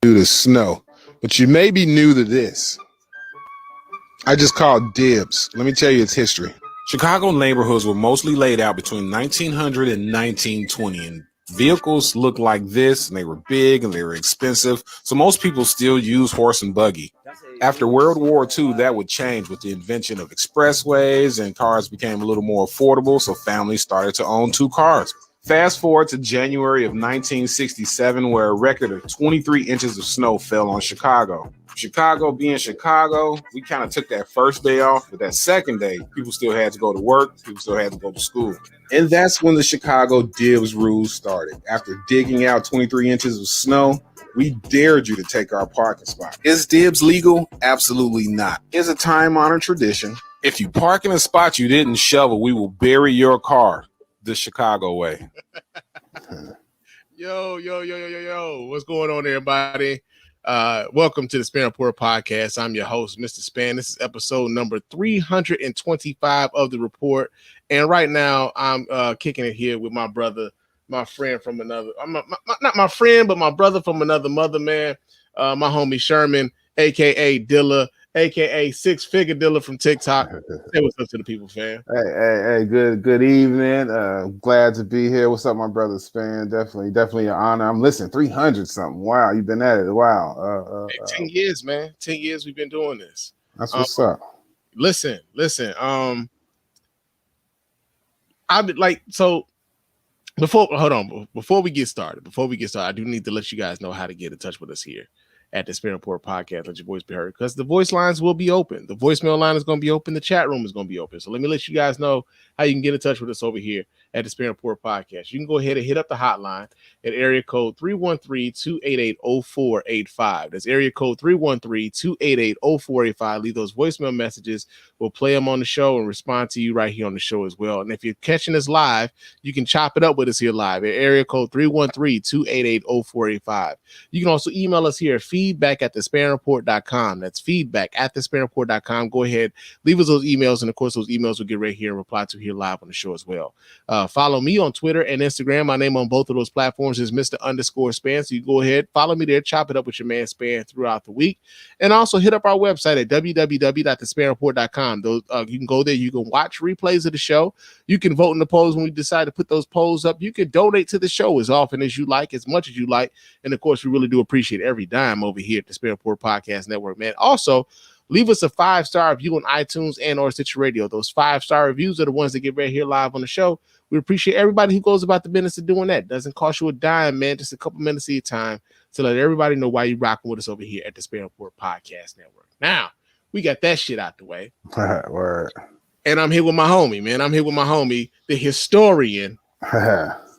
due to snow. But you may be new to this. I just called dibs. Let me tell you its history. Chicago neighborhoods were mostly laid out between 1900 and 1920, and vehicles looked like this, and they were big and they were expensive, so most people still use horse and buggy. After World War II, that would change with the invention of expressways, and cars became a little more affordable, so families started to own 2 cars. Fast forward to January of 1967, where a record of 23 inches of snow fell on Chicago. Chicago being Chicago, we kind of took that first day off, but that second day, people still had to go to work, people still had to go to school. And that's when the Chicago dibs rules started. After digging out 23 inches of snow, we dared you to take our parking spot. Is dibs legal? Absolutely not. It's a time-honored tradition. If you park in a spot you didn't shovel, we will bury your car the Chicago way. Yo. What's going on, everybody? Welcome to the Spann Report podcast. I'm your host, Mr. Spann. This is episode number 325 of the report. And right now, I'm kicking it here with my brother, my friend from another, not my friend, but my brother from another mother, man. My homie Sherman, a.k.a. Dilla, a.k.a. Six Figure Dilla from TikTok. Say what's up to the people, fam. Hey, good evening. Glad to be here. What's up, my brother Spann? Definitely an honor. I'm listening, 300 something. Wow, you've been at it. Wow. 10 years, man. 10 years we've been doing this. That's what's up. Listen. I've been like, so before we get started, I do need to let you guys know how to get in touch with us here at the Spann Report podcast. Let your voice be heard, because the voice lines will be open. The voicemail line is going to be open. The chat room is going to be open. So let me let you guys know how you can get in touch with us over here at the Spann Report podcast. You can go ahead and hit up the hotline at area code 313-288-0485. That's area code 313-288-0485. Leave those voicemail messages. We'll play them on the show and respond to you right here on the show as well. And if you're catching us live, you can chop it up with us here live at area code 313-288-0485. You can also email us here at feedback@thespannreport.com. That's feedback@thespannreport.com. Go ahead, leave us those emails, and of course, those emails will get right here and reply to here live on the show as well. Follow me on Twitter and Instagram. My name on both of those platforms is Mr._Spann. So you go ahead, follow me there, chop it up with your man Spann throughout the week. And also hit up our website at www.thespannreport.com. Those you can go there, you can watch replays of the show. You can vote in the polls when we decide to put those polls up. You can donate to the show as often as you like, as much as you like. And of course, we really do appreciate every dime over here at the Spann Report Podcast Network, man. Also, leave us a 5-star review on iTunes and or Stitcher Radio. Those 5-star reviews are the ones that get right here live on the show. We appreciate everybody who goes about the business of doing that. Doesn't cost you a dime, man. Just a couple minutes of your time to let everybody know why you're rocking with us over here at the Spann Report Podcast Network. Now, we got that shit out the way. Word. And I'm here with my homie, man. The historian,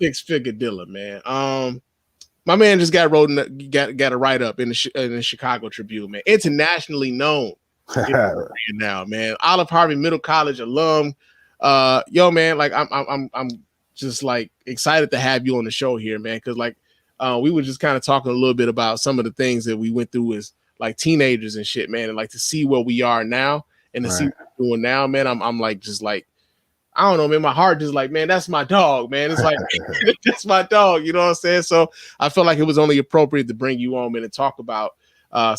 Six Figure Dilla, man. My man just got a write-up in the Chicago Tribune, man. Internationally known now, man. Olive Harvey Middle College alum. Man, like I'm just like excited to have you on the show here, man, because like we were just kind of talking a little bit about some of the things that we went through as like teenagers and shit, man, and like to see where we are now and to see what we're doing now, man. I'm like just like, I don't know, man. My heart just like, man, that's my dog, man. It's like that's my dog, you know what I'm saying? So I felt like it was only appropriate to bring you on, man, and talk about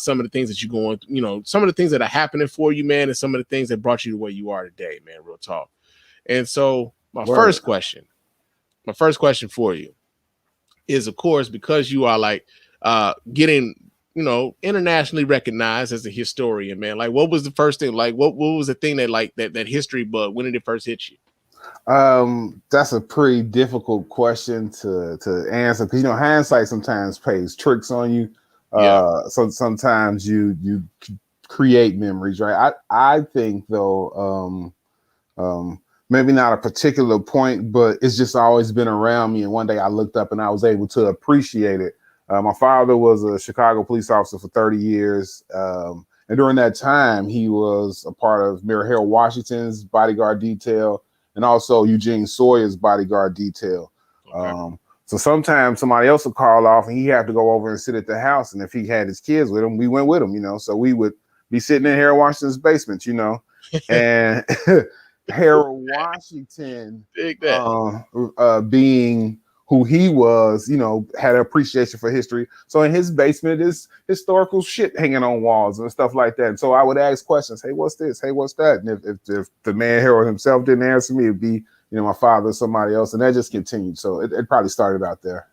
some of the things that you're going, some of the things that are happening for you, man, and some of the things that brought you to where you are today, man. Real talk. And so my first question for you is, of course, because you are like getting, internationally recognized as a historian, man. Like, what was the first thing? Like, what was the thing that like that history bug? When did it first hit you? That's a pretty difficult question to answer, because hindsight sometimes plays tricks on you. So sometimes you create memories, right? I think though, maybe not a particular point, but it's just always been around me. And one day I looked up and I was able to appreciate it. My father was a Chicago police officer for 30 years. And during that time, he was a part of Mayor Harold Washington's bodyguard detail and also Eugene Sawyer's bodyguard detail. Okay. So sometimes somebody else would call off and he had to go over and sit at the house. And if he had his kids with him, we went with him, So we would be sitting in Harold Washington's basement, and Harold Washington being who he was, had an appreciation for history. So in his basement, there's historical shit hanging on walls and stuff like that. And so I would ask questions. Hey, what's this? Hey, what's that? And if the man Harold himself didn't answer me, it'd be, my father or somebody else. And that just continued. So it probably started out there.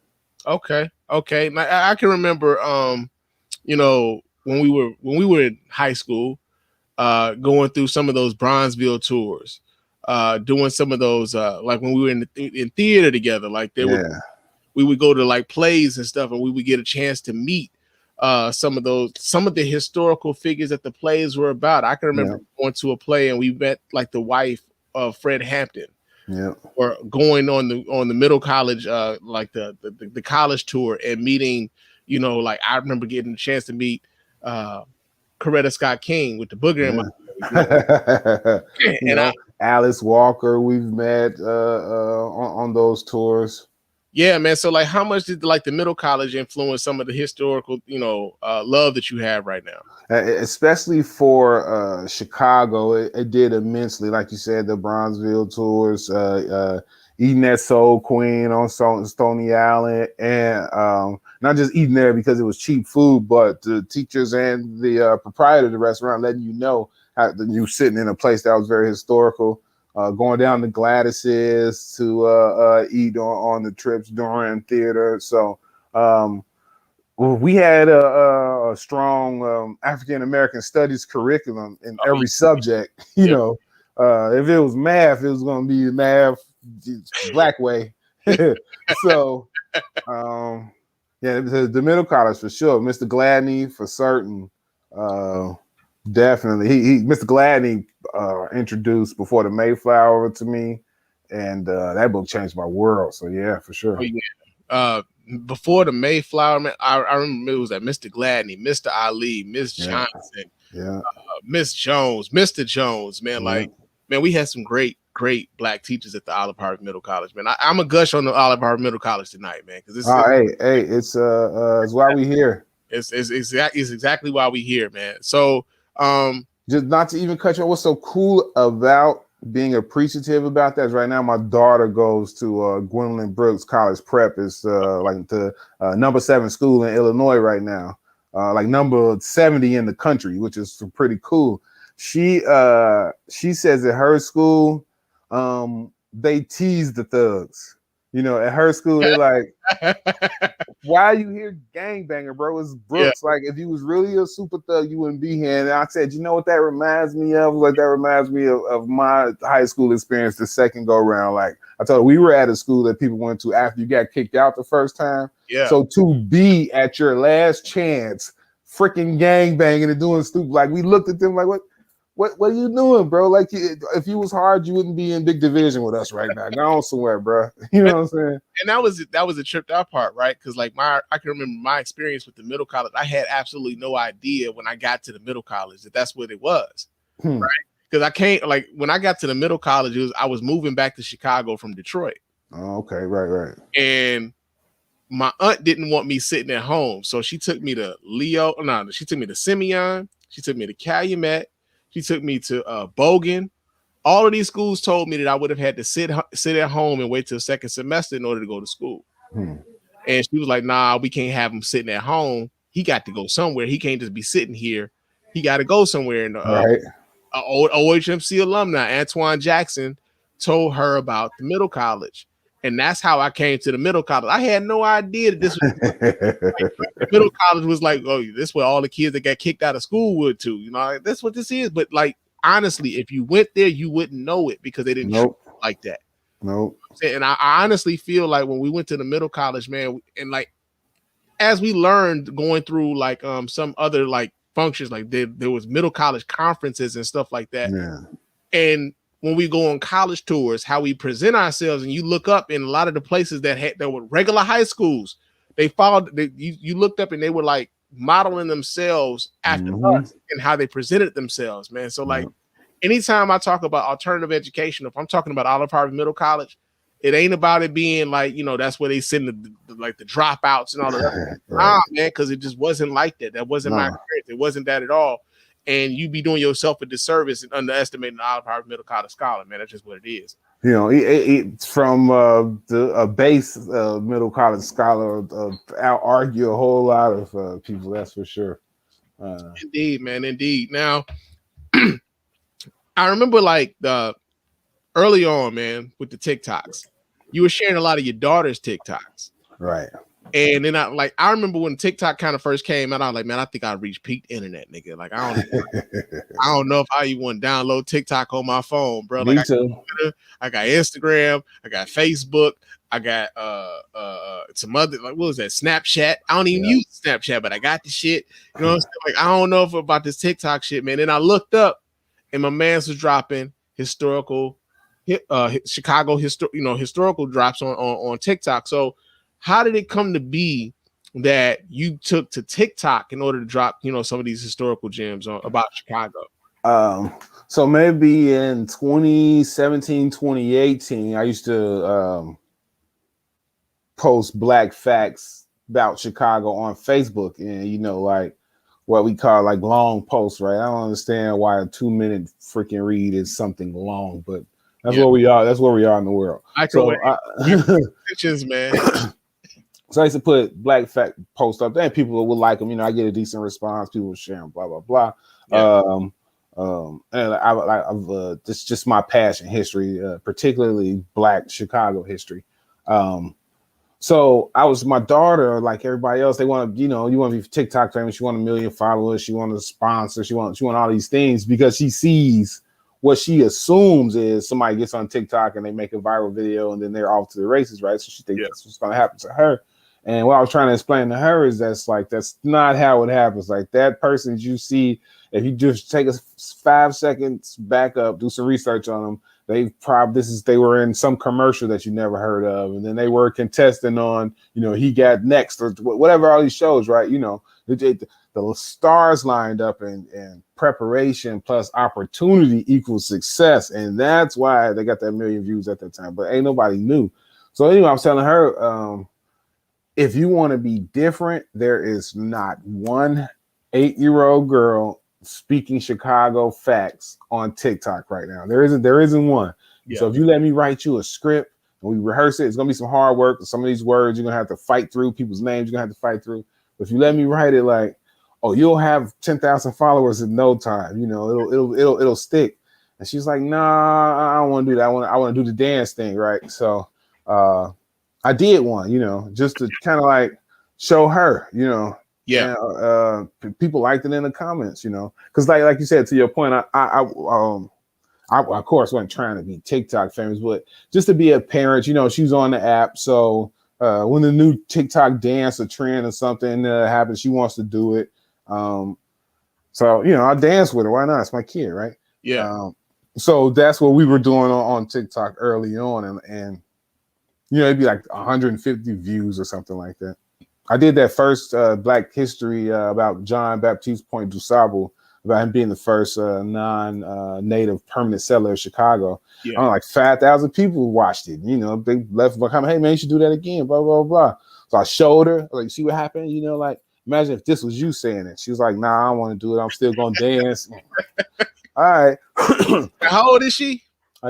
Okay. I can remember, when we were in high school, going through some of those Bronzeville tours, doing some of those, like when we were in theater together, like we would go to like plays and stuff, and we would get a chance to meet some of the historical figures that the plays were about. I can remember going to a play and we met like the wife of Fred Hampton. Yeah. Or going on the middle college, like the college tour and meeting, like I remember getting a chance to meet Coretta Scott King with the booger in my and Alice Walker we've met on those tours. Yeah, man. So like, how much did like the middle college influence some of the historical, love that you have right now? Especially for Chicago, it did immensely. Like you said, the Bronzeville tours, eating at Soul Queen on Stony Island, and not just eating there because it was cheap food, but the teachers and the proprietor of the restaurant letting you know how you sitting in a place that was very historical. Going down to Gladys's to eat on the trips during theater. So we had a strong African American studies curriculum in every subject. If it was math, it was going to be math black way. So the middle college for sure. Mr. Gladney for certain. Definitely. Mr. Gladney introduced Before the Mayflower to me, and that book changed my world. So yeah, for sure. Oh, yeah. Before the Mayflower, man, I remember it was at Mr. Gladney, Mr. Ali, Miss Johnson, Miss Jones, Mr. Jones, man. Like, man, we had some great black teachers at the Olive Harvey Middle College, man. I'm a gush on the Olive Harvey Middle College tonight, man, because it's why we here. It's exactly why we here, man. So just not to even cut you off, what's so cool about being appreciative about that is right now my daughter goes to Gwendolyn Brooks College Prep. It's like the number 7 school in Illinois right now, like number 70 in the country, which is pretty cool. She says at her school they tease the thugs. At her school they're like, why are you here gangbanger, bro? It's Brooks. Like, if you was really a super thug, you wouldn't be here. And I said, you know what that reminds me of? Like, that reminds me of my high school experience the second go round. Like, I told her, we were at a school that people went to after you got kicked out the first time. Yeah. So to be at your last chance, freaking gangbanging and doing stupid, like, we looked at them like, what are you doing, bro? Like, if you was hard, you wouldn't be in big division with us right now. Go on somewhere, bro. You know what I'm saying? And that was a tripped out part, right? Because like I can remember my experience with the middle college. I had absolutely no idea when I got to the middle college that's what it was, right? Because I can't, like, when I got to the middle college, I was moving back to Chicago from Detroit. Oh, okay, right. And my aunt didn't want me sitting at home, so she took me to she took me to Simeon, she took me to Calumet. She took me to Bogan. All of these schools told me that I would have had to sit at home and wait till second semester in order to go to school. And she was like, nah, we can't have him sitting at home. He got to go somewhere. He can't just be sitting here. He got to go somewhere. And old OHMC alumni, Antoine Jackson, told her about the middle college. And that's how I came to the middle college. I had no idea that this was the middle college was like, oh, this is where all the kids that got kicked out of school would too. Like, that's what this is. But like, honestly, if you went there, you wouldn't know it because they didn't treat it like that. And I honestly feel like when we went to the middle college, man, and like as we learned going through like some other like functions, like there was middle college conferences and stuff like that. And when we go on college tours, how we present ourselves, and you look up in a lot of the places that were regular high schools, they followed. You looked up and they were like modeling themselves after us and how they presented themselves, man. So like, anytime I talk about alternative education, if I'm talking about Olive Harvey Middle College, it ain't about it being like, that's where they send the dropouts and all of that. Nah, man, because it just wasn't like that. That wasn't my experience. It wasn't that at all. And you be doing yourself a disservice and underestimating the Olive Harvey Middle College scholar, man. That's just what it is. You know, it's from a base middle college scholar out argue a whole lot of people. That's for sure. Indeed, man. Indeed. Now, I remember like the early on, man, with the TikToks, you were sharing a lot of your daughter's TikToks. Right. And then I remember when TikTok kind of first came out, I was like, man, I think I reached peak internet, nigga. Like, I don't know if I even want to download TikTok on my phone, bro. Me like too. I got Instagram, I got Facebook, I got some other, like, what was that? Snapchat. I don't even use Snapchat, but I got the shit. You know what I'm saying? Like, I don't know about this TikTok shit, man. Then I looked up and my man's was dropping historical Chicago historical drops on TikTok. So how did it come to be that you took to TikTok in order to drop, some of these historical gems about Chicago? So maybe in 2017, 2018, I used to post black facts about Chicago on Facebook, and like what we call like long posts, right? I don't understand why a 2-minute freaking read is something long, but that's where we are. That's where we are in the world. So, man. So I used to put black fact posts up there, and people would like them. I get a decent response. People share them, blah blah blah. Yeah. And I've this just my passion, history, particularly Black Chicago history. So my daughter, like everybody else, they want to, you want to be TikTok famous. She want 1 million followers. She want a sponsor. She want all these things because she sees what she assumes is somebody gets on TikTok and they make a viral video and then they're off to the races, right? So she thinks that's what's going to happen to her. And what I was trying to explain to her is that's not how it happens. Like that person you see, if you just take 5 seconds back up, do some research on them, they were in some commercial that you never heard of, and then they were contesting on, He Got Next or whatever, all these shows, right? The stars lined up, and preparation plus opportunity equals success, and that's why they got that 1 million views at that time. But ain't nobody knew. So anyway, I was telling her, if you want to be different, there is not one 8-year-old girl speaking Chicago facts on TikTok right now. There isn't one. Yeah. So if you let me write you a script and we rehearse it, it's gonna be some hard work. Some of these words you're gonna have to fight through, people's names you're gonna have to fight through. But if you let me write it, like, oh, you'll have 10,000 followers in no time. It'll stick. And she's like, nah, I don't want to do that. I want to do the dance thing, right? So I did one, just to kind of like show her, Yeah. And, people liked it in the comments, because like you said, to your point, I of course wasn't trying to be TikTok famous, but just to be a parent, she's on the app. So when the new TikTok dance or trend or something happens, she wants to do it. So I dance with her. Why not? It's my kid, right? Yeah. So that's what we were doing on TikTok early on, and it'd be like 150 views or something like that. I did that first Black history about John Baptiste Point du Sable, about him being the first non-native permanent settler of Chicago. Yeah. Like 5,000 people watched it. They left a comment, hey man, you should do that again, blah, blah, blah. So I showed her, like, see what happened? Like, imagine if this was you saying it. She was like, nah, I don't want to do it. I'm still going to dance. All right. How old is she?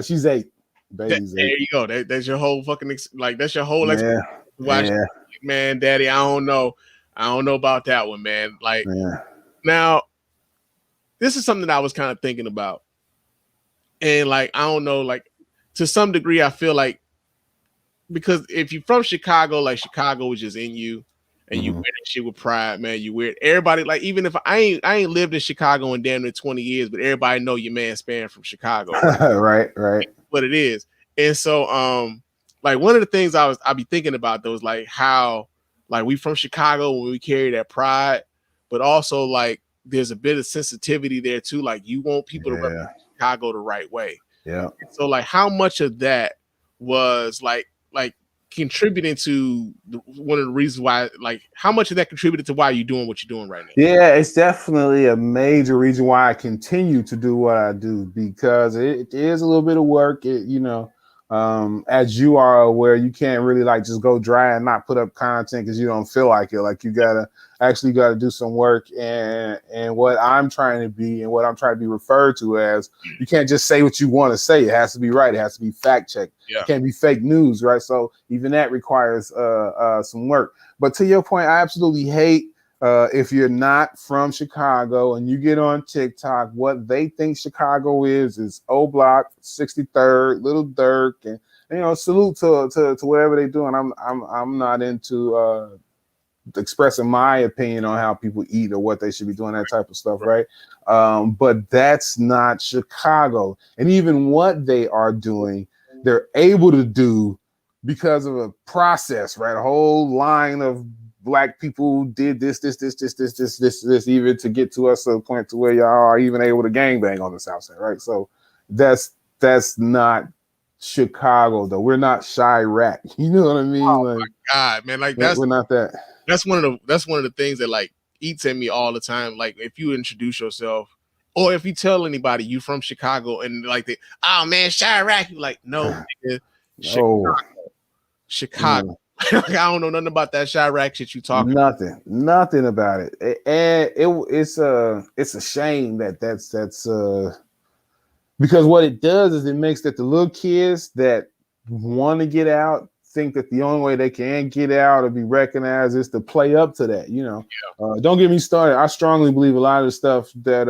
She's 8. Baby's 8. There you go. That's your whole fucking, that's your whole yeah. Man, Daddy, I don't know about that one, man. Like, Now, this is something I was kind of thinking about. And like, I don't know, like, to some degree, I feel like, because if you're from Chicago, like, Chicago is just in you, and you wear that shit with pride, man. You wear it. Everybody, like, even if I ain't lived in Chicago in damn near 20 years, but everybody know your man Spann from Chicago. Right. What it is. And so, like, one of the things I be thinking about though is like how, like, we from Chicago when we carry that pride, but also like there's a bit of sensitivity there too. Like, you want people to represent Chicago the right way. Yeah. So like, how much of that was like contributing to one of the reasons why, like, how much of that contributed to why you're doing what you're doing right now? Yeah, it's definitely a major reason why I continue to do what I do, because it is a little bit of work. as you are aware, you can't really like just go dry and not put up content because you don't feel like it. Like you gotta do some work. And what I'm trying to be and what I'm trying to be referred to as, you can't just say what you want to say. It has to be right. It has to be fact checked. Yeah. It can't be fake news, right? So even that requires some work. But to your point, I absolutely hate if you're not from Chicago and you get on TikTok, what they think Chicago is O Block, 63rd, Little Dirk, and salute to whatever they're doing. I'm not into expressing my opinion on how people eat or what they should be doing, that type of stuff, right? But that's not Chicago. And even what they are doing, they're able to do because of a process, right? A whole line of Black people did this, even to get to us to the point to where y'all are even able to gangbang on the South Side, right? So that's not Chicago, though. We're not Chirac. You know what I mean? Oh my God, man! Like we're not that. That's one of the things that like eats at me all the time. Like if you introduce yourself, or if you tell anybody you from Chicago, and like oh man, Chirac, you like no, nigga, Chicago. Like, I don't know nothing about that Chirac shit you talking. Nothing about it. And it's a shame that's because what it does is it makes that the little kids that want to get out think that the only way they can get out or be recognized is to play up to that. Don't get me started. I strongly believe a lot of the stuff that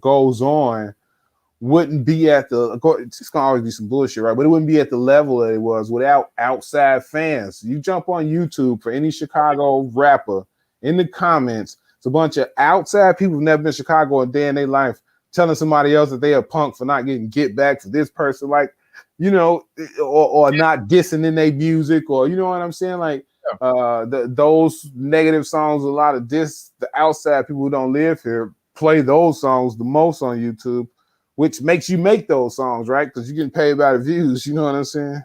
goes on wouldn't be at it's gonna always be some bullshit, right? But it wouldn't be at the level that it was without outside fans. You jump on YouTube for any Chicago rapper, in the comments, it's a bunch of outside people who've never been to Chicago a day in their life telling somebody else that they are punk for not getting get back for this person, like, or not dissing in their music, or you know what I'm saying? Like those negative songs, a lot of the outside people who don't live here play those songs the most on YouTube, which makes you make those songs, right? Because you're getting paid by the views. You know what I'm saying?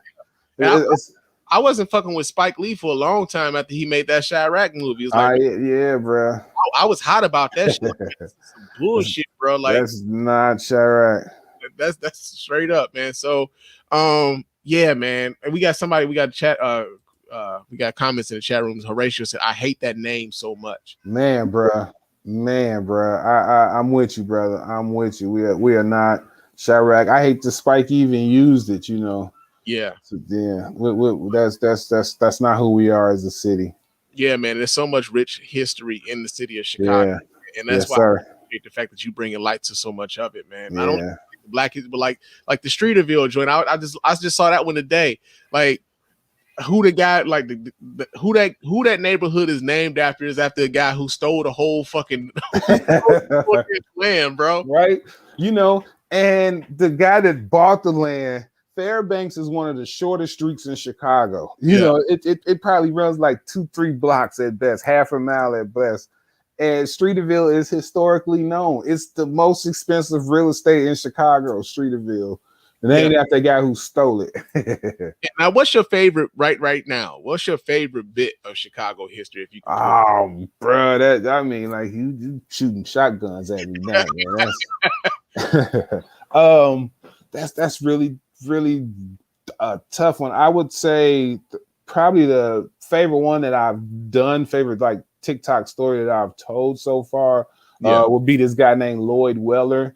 I wasn't fucking with Spike Lee for a long time after he made that Chirac movie. It was like, yeah, bro. I was hot about that shit. Some bullshit, bro. Like that's not Chirac. That's straight up, man. So, yeah, man. And we got chat. We got comments in the chat room. Horatio said, "I hate that name so much." Man, bro. I'm with you, brother. I'm with you. We are not Chirac. I hate that Spike even used it. Yeah. So, yeah. That's not who we are as a city. Yeah, man. There's so much rich history in the city of Chicago, and that's why I appreciate the fact that you bring light to so much of it, man. Yeah. I don't Black kids, but like the Streeterville joint. I just saw that one today. Like who the guy, like who that neighborhood is named after is after a guy who stole the whole fucking land, bro. Right? And the guy that bought the land, Fairbanks is one of the shortest streets in Chicago. It probably runs like 2-3 blocks at best, half a mile at best. And Streeterville is historically known. It's the most expensive real estate in Chicago, Streeterville. And they ain't got that guy who stole it. Now, what's your favorite right now? What's your favorite bit of Chicago history? If you can bro, like you shooting shotguns at me now, man. That's really a tough one. I would say probably the favorite one that I've done, like TikTok story that I've told so far would be this guy named Lloyd Weller.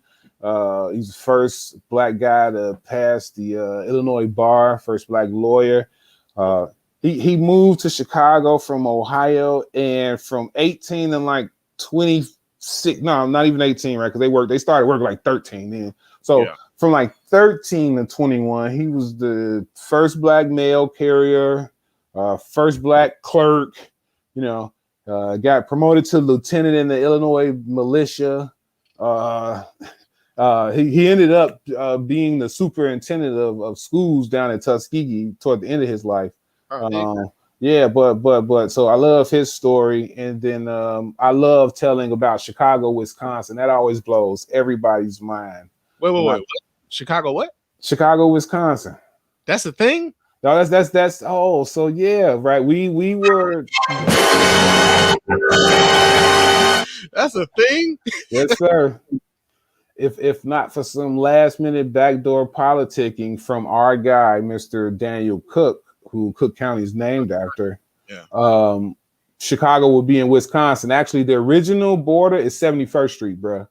He's the first Black guy to pass the Illinois bar, first Black lawyer. He moved to Chicago from Ohio, and from 18 to like 26, no, not even 18, right? Because they started working like 13 then. So from like 13 to 21, he was the first Black mail carrier, first Black clerk, got promoted to lieutenant in the Illinois militia. He ended up being the superintendent of schools down in Tuskegee toward the end of his life. But so I love his story, and then I love telling about Chicago, Wisconsin. That always blows everybody's mind. Wait. What? Chicago what? Chicago, Wisconsin. That's a thing? No, that's so yeah, right. We were That's a thing? Yes, sir. if not for some last minute backdoor politicking from our guy, Mr. Daniel Cook, who Cook County is named after, Chicago would be in Wisconsin. Actually, the original border is 71st Street, bro.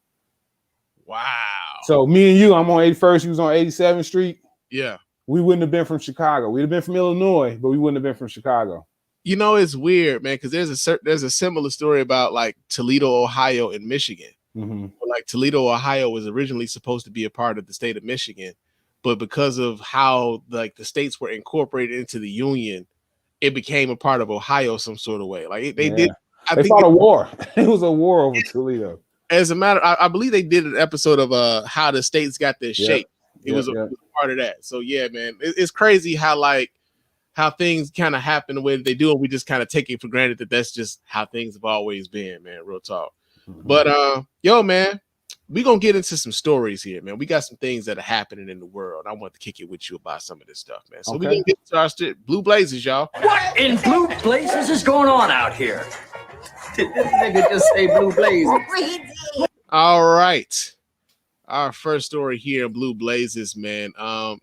Wow. So me and you, I'm on 81st. You was on 87th Street. Yeah. We wouldn't have been from Chicago. We'd have been from Illinois, but we wouldn't have been from Chicago. You know, it's weird, man, because there's a similar story about like Toledo, Ohio, and Michigan. Mm-hmm. Like Toledo, Ohio was originally supposed to be a part of the state of Michigan, but because of how like the states were incorporated into the union, it became a part of Ohio some sort of way. Like they did. They fought a war. It was a war over Toledo. As a matter, I believe they did an episode of how the states got their shape. It was a part of that. So yeah, man, it's crazy how things kind of happen the way that they do, and we just kind of take it for granted that that's just how things have always been, man. Real talk. Mm-hmm. But yo, man, we gonna get into some stories here, man. We got some things that are happening in the world. I want to kick it with you about some of this stuff, man. So we gonna get to our Blue Blazers, y'all. What in Blue Blazers is going on out here? Did this nigga just say Blue Blazers? All right. Our first story here in Blue Blazers, man.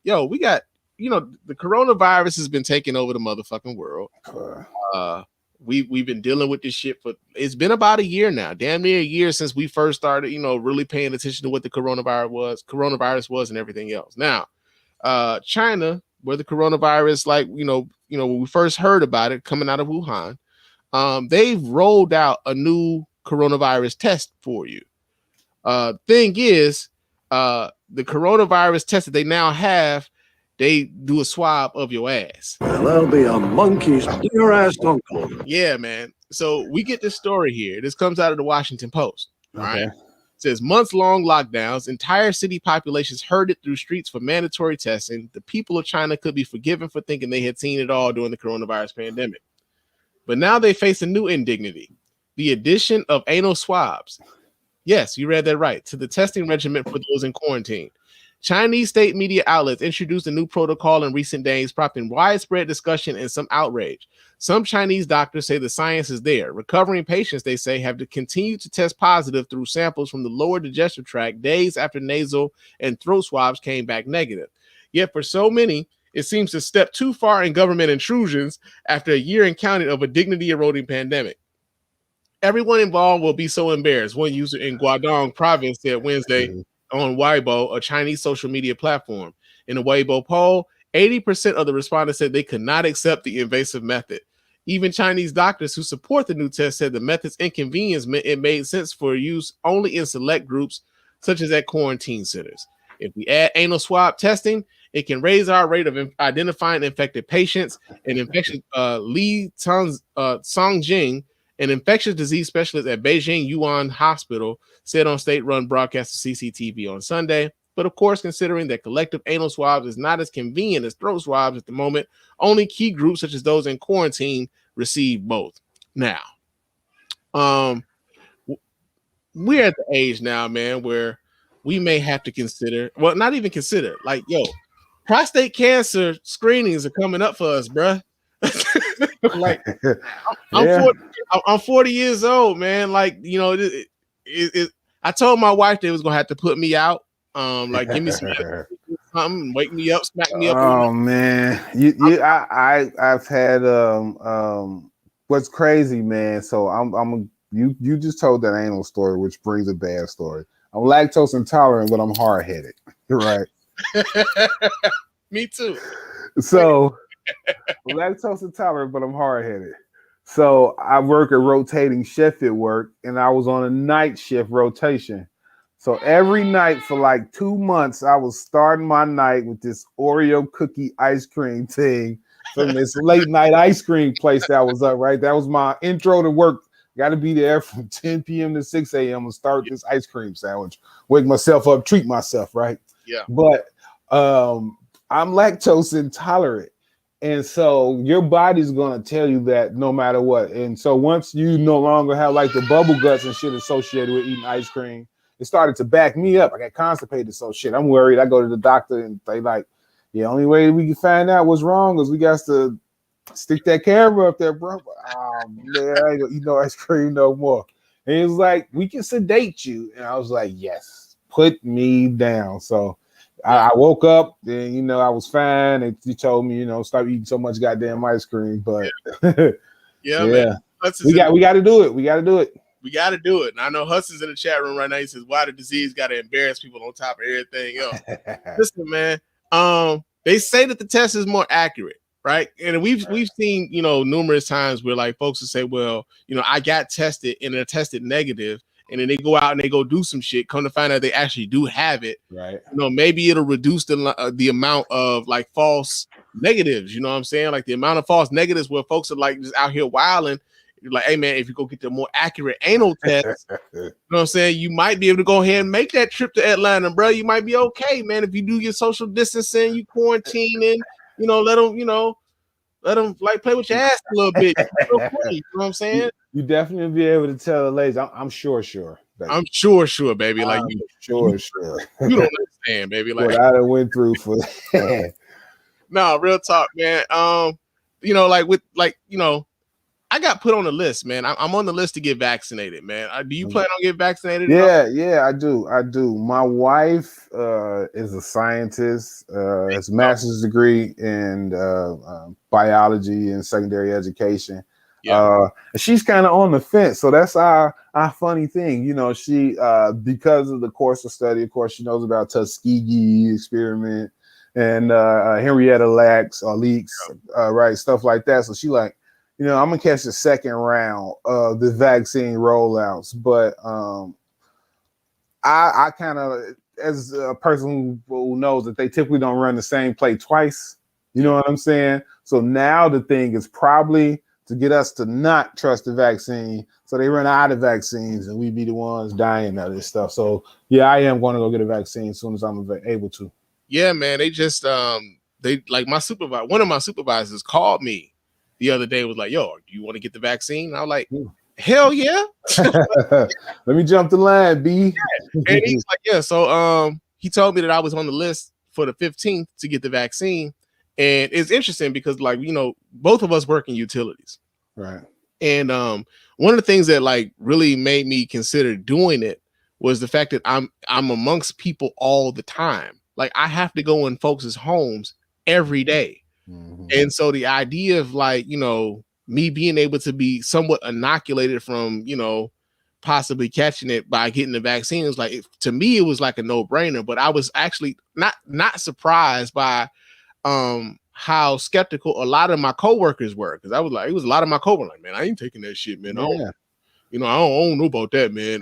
Yo, we got, the coronavirus has been taking over the motherfucking world. We've been dealing with this shit it's been about a year now, damn near a year since we first started, really paying attention to what the coronavirus was and everything else. Now, China, where the coronavirus, when we first heard about it coming out of Wuhan, they've rolled out a new coronavirus test for you. Thing is, the coronavirus test that they now have, they do a swab of your ass. Well, that'll be a monkey's dear ass uncle. Yeah, man. So we get this story here. This comes out of the Washington Post. All right. It says months-long lockdowns, entire city populations herded through streets for mandatory testing. The people of China could be forgiven for thinking they had seen it all during the coronavirus pandemic. But now they face a new indignity, the addition of anal swabs. Yes, you read that right, to the testing regimen for those in quarantine. Chinese state media outlets introduced a new protocol in recent days, prompting widespread discussion and some outrage. Some Chinese doctors say the science is there. Recovering patients, they say, have to continue to test positive through samples from the lower digestive tract days after nasal and throat swabs came back negative. Yet for so many, it seems to step too far in government intrusions after a year and counting of a dignity-eroding pandemic. Everyone involved will be so embarrassed. One user in Guangdong province said Wednesday on Weibo, a Chinese social media platform. In a Weibo poll, 80% of the respondents said they could not accept the invasive method. Even Chinese doctors who support the new test said the method's inconvenience meant it made sense for use only in select groups, such as at quarantine centers. If we add anal swab testing, it can raise our rate of identifying infected patients. And infectious Li Songjing, an infectious disease specialist at Beijing Yuan Hospital, said on state-run broadcast of CCTV on Sunday. But of course, considering that collective anal swabs is not as convenient as throat swabs at the moment, only key groups such as those in quarantine receive both. Now, we're at the age now, man, where we may have to consider, well, not even consider, like, prostate cancer screenings are coming up for us, bruh. Like, I'm 40 years old, man. Like, I told my wife they was gonna have to put me out. Like, give me something, wake me up, smack me up. Oh man, I've had what's crazy, man. So you just told that anal story, which brings a bad story. I'm lactose intolerant, but I'm hard headed. Right? Me too. So I'm lactose intolerant, but I'm hard headed. So I work a rotating shift at work, and I was on a night shift rotation. So every night for like 2 months, I was starting my night with this Oreo cookie ice cream thing from this late night ice cream place that was up, right? That was my intro to work. Got to be there from 10 p.m. to 6 a.m. and start this ice cream sandwich. Wake myself up, treat myself, right? Yeah. But I'm lactose intolerant. And so your body's going to tell you that no matter what. And so once you no longer have like the bubble guts and shit associated with eating ice cream, it started to back me up. I got constipated. So shit, I'm worried. I go to the doctor and they like, the only way we can find out what's wrong is we got to stick that camera up there, bro. Oh man, I ain't gonna eat no ice cream no more. And he was like, we can sedate you. And I was like, yes, put me down. So I woke up and, you know, I was fine. And he told me, you know, stop eating so much goddamn ice cream. But yeah, man. We got to do it. We got to do it. We got to do it. And I know Hudson's in the chat room right now. He says, why the disease got to embarrass people on top of everything else? Listen, man, they say that the test is more accurate, right? And we've seen, you know, numerous times where like folks will say, well, you know, I got tested and they're tested negative, and then they go out and they go do some shit, come to find out they actually do have it. Right. You know, maybe it'll reduce the amount of like false negatives. You know what I'm saying? Like the amount of false negatives where folks are like just out here wilding. You're like, hey man, if you go get the more accurate anal test, you know what I'm saying, you might be able to go ahead and make that trip to Atlanta, bro. You might be okay, man. If you do your social distancing, you quarantining, you know, let them like play with your ass a little bit. You know what I'm saying? You definitely be able to tell the ladies. I'm sure. Baby. I'm sure, baby. Like you don't understand, baby. Like what I done went through for that. No, real talk, man. You know, like with like, you know, I got put on the list, man. I'm on the list to get vaccinated, man. Do you plan on getting vaccinated? Yeah, I do. My wife is a scientist, has a master's degree in biology and secondary education. And she's kind of on the fence. So that's our funny thing. You know, she because of the course of study, of course, she knows about Tuskegee experiment and Henrietta Lacks or Leaks, right, stuff like that. So she like, you know, I'm gonna catch the second round of the vaccine rollouts, but I kind of, as a person who knows that they typically don't run the same play twice, you know what I'm saying? So now the thing is probably to get us to not trust the vaccine, so they run out of vaccines and we be the ones dying of this stuff. So yeah, I am going to go get a vaccine as soon as I'm able to. Yeah, man. They just they like my supervisor. One of my supervisors called me the other day, was like, yo, do you want to get the vaccine? And I was like, hell yeah. Let me jump the line, B. And he's like, yeah. So he told me that I was on the list for the 15th to get the vaccine. And it's interesting because, like, you know, both of us work in utilities. Right. And one of the things that like really made me consider doing it was the fact that I'm amongst people all the time. Like I have to go in folks' homes every day. Mm-hmm. And so the idea of like, you know, me being able to be somewhat inoculated from, you know, possibly catching it by getting the vaccine is like, to me, it was like a no-brainer. But I was actually not surprised by how skeptical a lot of my coworkers were, because I was like, it was a lot of my coworkers like, man, I ain't taking that shit, man. I don't know about that, man.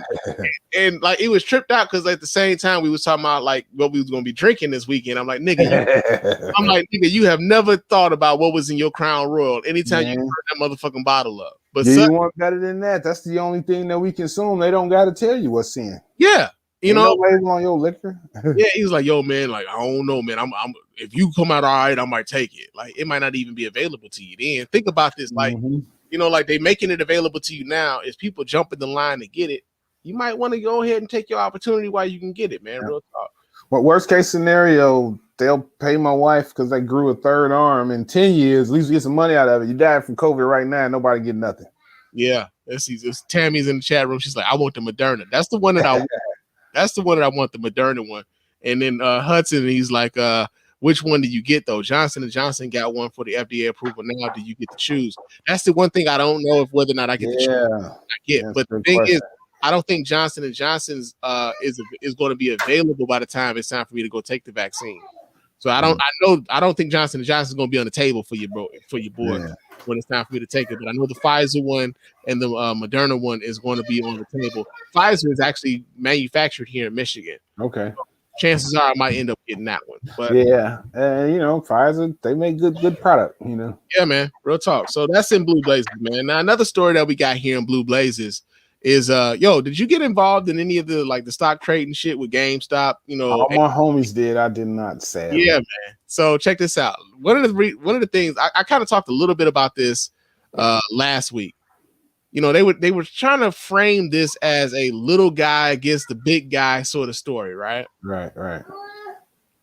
and like it was tripped out because at the same time we was talking about like what we was gonna be drinking this weekend. I'm like, nigga, you have never thought about what was in your Crown Royal anytime you turn that motherfucking bottle up. But you want better than that? That's the only thing that we consume. They don't got to tell you what's in. Yeah, you know, no label on your liquor. Yeah, he was like, yo, man, like I don't know, man. I'm if you come out all right, I might take it. Like it might not even be available to you then. Think about this, like. Mm-hmm. You know, like they making it available to you now. If people jump in the line to get it, you might want to go ahead and take your opportunity while you can get it, man. Real talk. Well, worst case scenario, they'll pay my wife because they grew a third arm in 10 years. At least we get some money out of it. You died from COVID right now, nobody get nothing. Yeah, it's Tammy's in the chat room. She's like, I want the Moderna. That's the one that I want. That's the one that I want, the Moderna one. And then Hudson, he's like, which one do you get though? Johnson & Johnson got one for the FDA approval. Now do you get to choose? That's the one thing I don't know if whether or not I get to choose. But the thing is, I don't think Johnson & Johnson's is going to be available by the time it's time for me to go take the vaccine. So I don't think Johnson & Johnson is going to be on the table for you, bro, for your boy when it's time for me to take it. But I know the Pfizer one and the Moderna one is going to be on the table. Pfizer is actually manufactured here in Michigan. Okay. Chances are I might end up getting that one. But yeah, and you know, Pfizer, they make good product, you know. Yeah, man. Real talk. So that's in Blue Blazes, man. Now another story that we got here in Blue Blazes is yo, did you get involved in any of the like the stock trading shit with GameStop? You know, all my homies did. I did not say. Yeah, man. So check this out. One of the things I kind of talked a little bit about this last week. You know, they were trying to frame this as a little guy against the big guy sort of story, right? Right.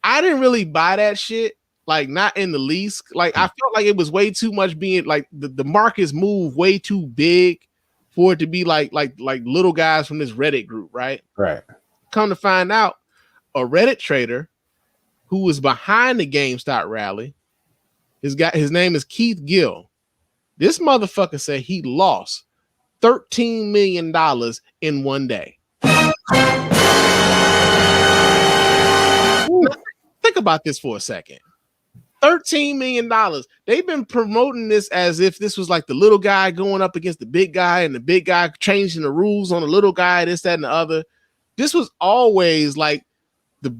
I didn't really buy that shit, like not in the least. Like I felt like it was way too much being like the markets move way too big for it to be like little guys from this Reddit group, right? Right. Come to find out, a Reddit trader who was behind the GameStop rally, his name is Keith Gill. This motherfucker said he lost $13 million in one day. Now, think about this for a second. $13 million. They've been promoting this as if this was like the little guy going up against the big guy and the big guy changing the rules on the little guy, this, that, and the other. This was always like the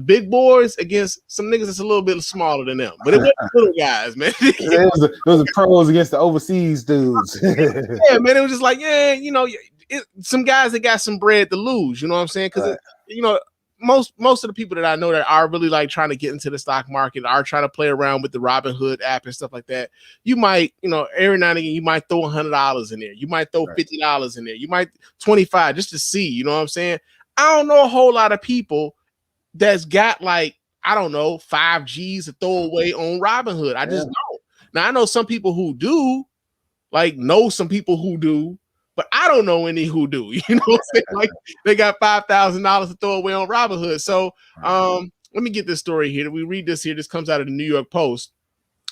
big boys against some niggas that's a little bit smaller than them. But it wasn't little guys, man. it was the pros against the overseas dudes. Yeah, man. It was just like, yeah, you know, some guys that got some bread to lose, you know what I'm saying? Because, you know, most of the people that I know that are really like trying to get into the stock market are trying to play around with the Robinhood app and stuff like that. You might, you know, every now and again, you might throw $100 in there. You might throw $50 in there. You might 25 just to see, you know what I'm saying? I don't know a whole lot of people that's got like, I don't know, 5 G's to throw away on Robinhood. I just don't. Now I know some people who do, like know some people who do, but I don't know any who do. You know what I'm saying? Like they got $5,000 to throw away on Robinhood. So let me get this story here. We read this here. This comes out of the New York Post.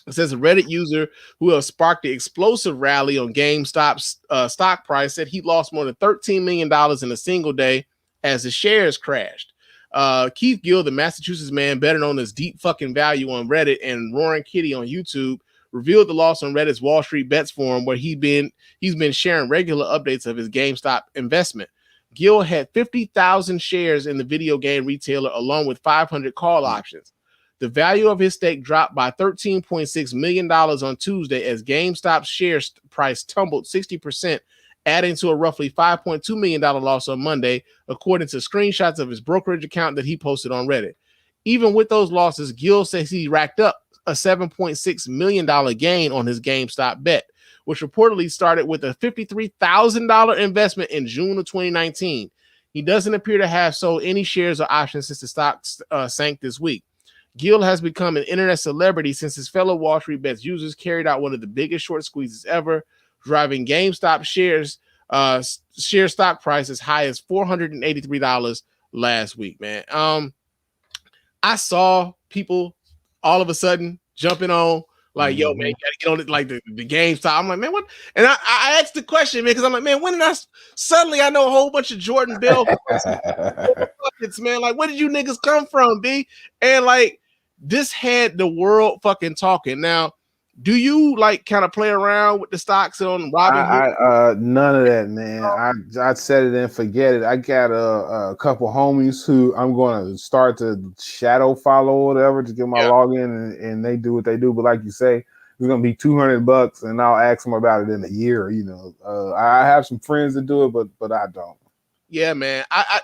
It says a Reddit user who has sparked the explosive rally on GameStop's stock price said he lost more than $13 million in a single day as the shares crashed. Keith Gill, the Massachusetts man, better known as Deep Fucking Value on Reddit and Roaring Kitty on YouTube, revealed the loss on Reddit's Wall Street Bets forum, where he's been sharing regular updates of his GameStop investment. Gill had 50,000 shares in the video game retailer, along with 500 call options. The value of his stake dropped by $13.6 million on Tuesday as GameStop's share price tumbled 60%, adding to a roughly $5.2 million loss on Monday, according to screenshots of his brokerage account that he posted on Reddit. Even with those losses, Gill says he racked up a $7.6 million gain on his GameStop bet, which reportedly started with a $53,000 investment in June of 2019. He doesn't appear to have sold any shares or options since the stock sank this week. Gill has become an internet celebrity since his fellow Wall Street Bets users carried out one of the biggest short squeezes ever, driving GameStop share stock price as high as $483 last week, man. I saw people all of a sudden jumping on like, yo, man, you gotta get on it, like the GameStop. I'm like, man, what? And I asked the question, man, because I'm like, man, when did suddenly I know a whole bunch of Jordan Bell buckets, man. Like, where did you niggas come from, B? And like, this had the world fucking talking. Now, do you like kind of play around with the stocks on Robinhood? None of that, man. I set it and forget it. I got a couple homies who I'm going to start to shadow follow or whatever to get my login, and they do what they do. But like you say, it's going to be $200, and I'll ask them about it in a year. You know, I have some friends that do it, but I don't. Yeah, man. I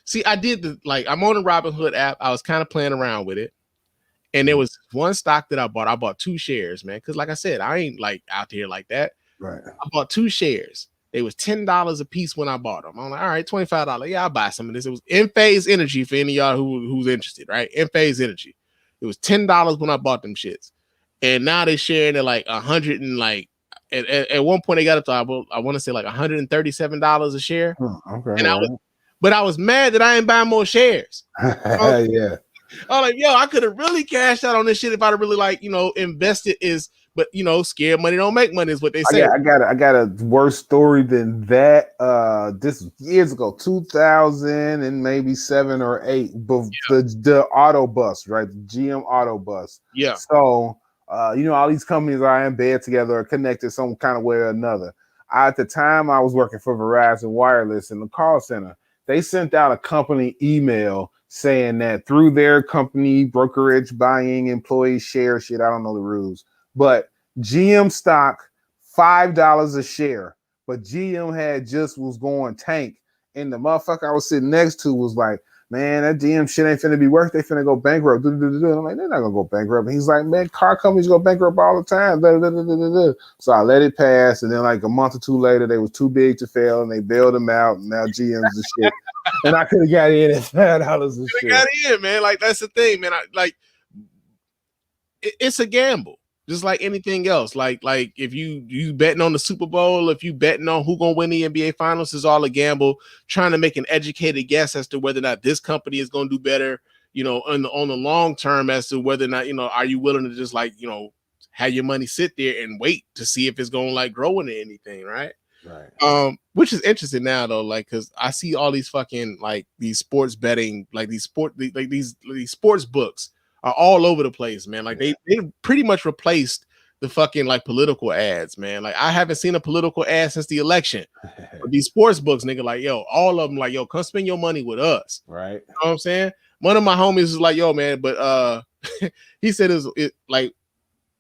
see. I did I'm on the Robinhood app. I was kind of playing around with it. And there was one stock that I bought. I bought 2 shares, man. Because like I said, I ain't like out there like that. Right. I bought 2 shares. They was $10 a piece when I bought them. I'm like, all right, $25. Yeah, I'll buy some of this. It was Phase Energy for any of y'all who's interested, right? Phase Energy. It was $10 when I bought them shits. And now they're sharing at like 100 and like at one point they got up to I want to say like $137 a share. Oh, okay. And but I was mad that I ain't buying more shares. Yeah. I'm like, yo, I could have really cashed out on this shit if I'd really like, you know, invested but you know, scared money don't make money is what they say. I got a worse story than that. This was years ago, 2000 and maybe 7 or 8. The auto bus, right? The GM auto bus. Yeah. So, you know, all these companies are in bed together or connected some kind of way or another. At the time, I was working for Verizon Wireless in the call center. They sent out a company email saying that through their company brokerage buying employee share shit, I don't know the rules, but GM stock $5 a share, but GM was going tank, and the motherfucker I was sitting next to was like, man, that GM shit ain't finna be worth. They finna go bankrupt. I'm like, they're not gonna go bankrupt. And he's like, man, car companies go bankrupt all the time. So I let it pass, and then like a month or 2 later, they was too big to fail, and they bailed them out. And now GM's the shit. And I could have got in at $5 a share. Got in, man. Like that's the thing, man. It's a gamble. Just like anything else, like if you betting on the Super Bowl, if you betting on who gonna win the NBA Finals, is all a gamble. Trying to make an educated guess as to whether or not this company is gonna do better, on the long term, as to whether or not are you willing to just have your money sit there and wait to see if it's gonna grow into anything, right? Right. Which is interesting now though, because I see all these fucking these sports betting, these sports books are all over the place, man. They pretty much replaced the fucking political ads, man. I haven't seen a political ad since the election. But these sports books, nigga, all of them, come spend your money with us. Right. You know what I'm saying? One of my homies is like, yo, man, but he said it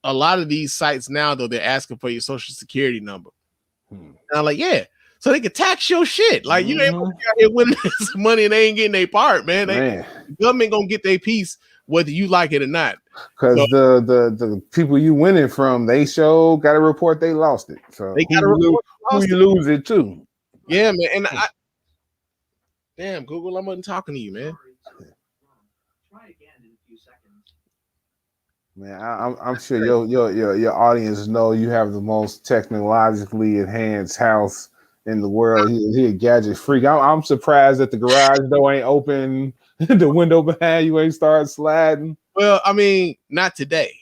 a lot of these sites now though, they're asking for your social security number. And I'm like, yeah. So they can tax your shit. You ain't out here winning this money and they ain't getting their part, man. The government gonna get their piece whether you like it or not. Because the people you winning from, they got to report they lost it. So they got to report who you lose it to. Yeah, man. And damn, Google, I wasn't talking to you, man. Try again in a few seconds. Man, I'm sure your audience know you have the most technologically enhanced house in the world. He a gadget freak. I'm surprised that the garage door ain't open, the window behind you ain't start sliding. Well, I mean, not today.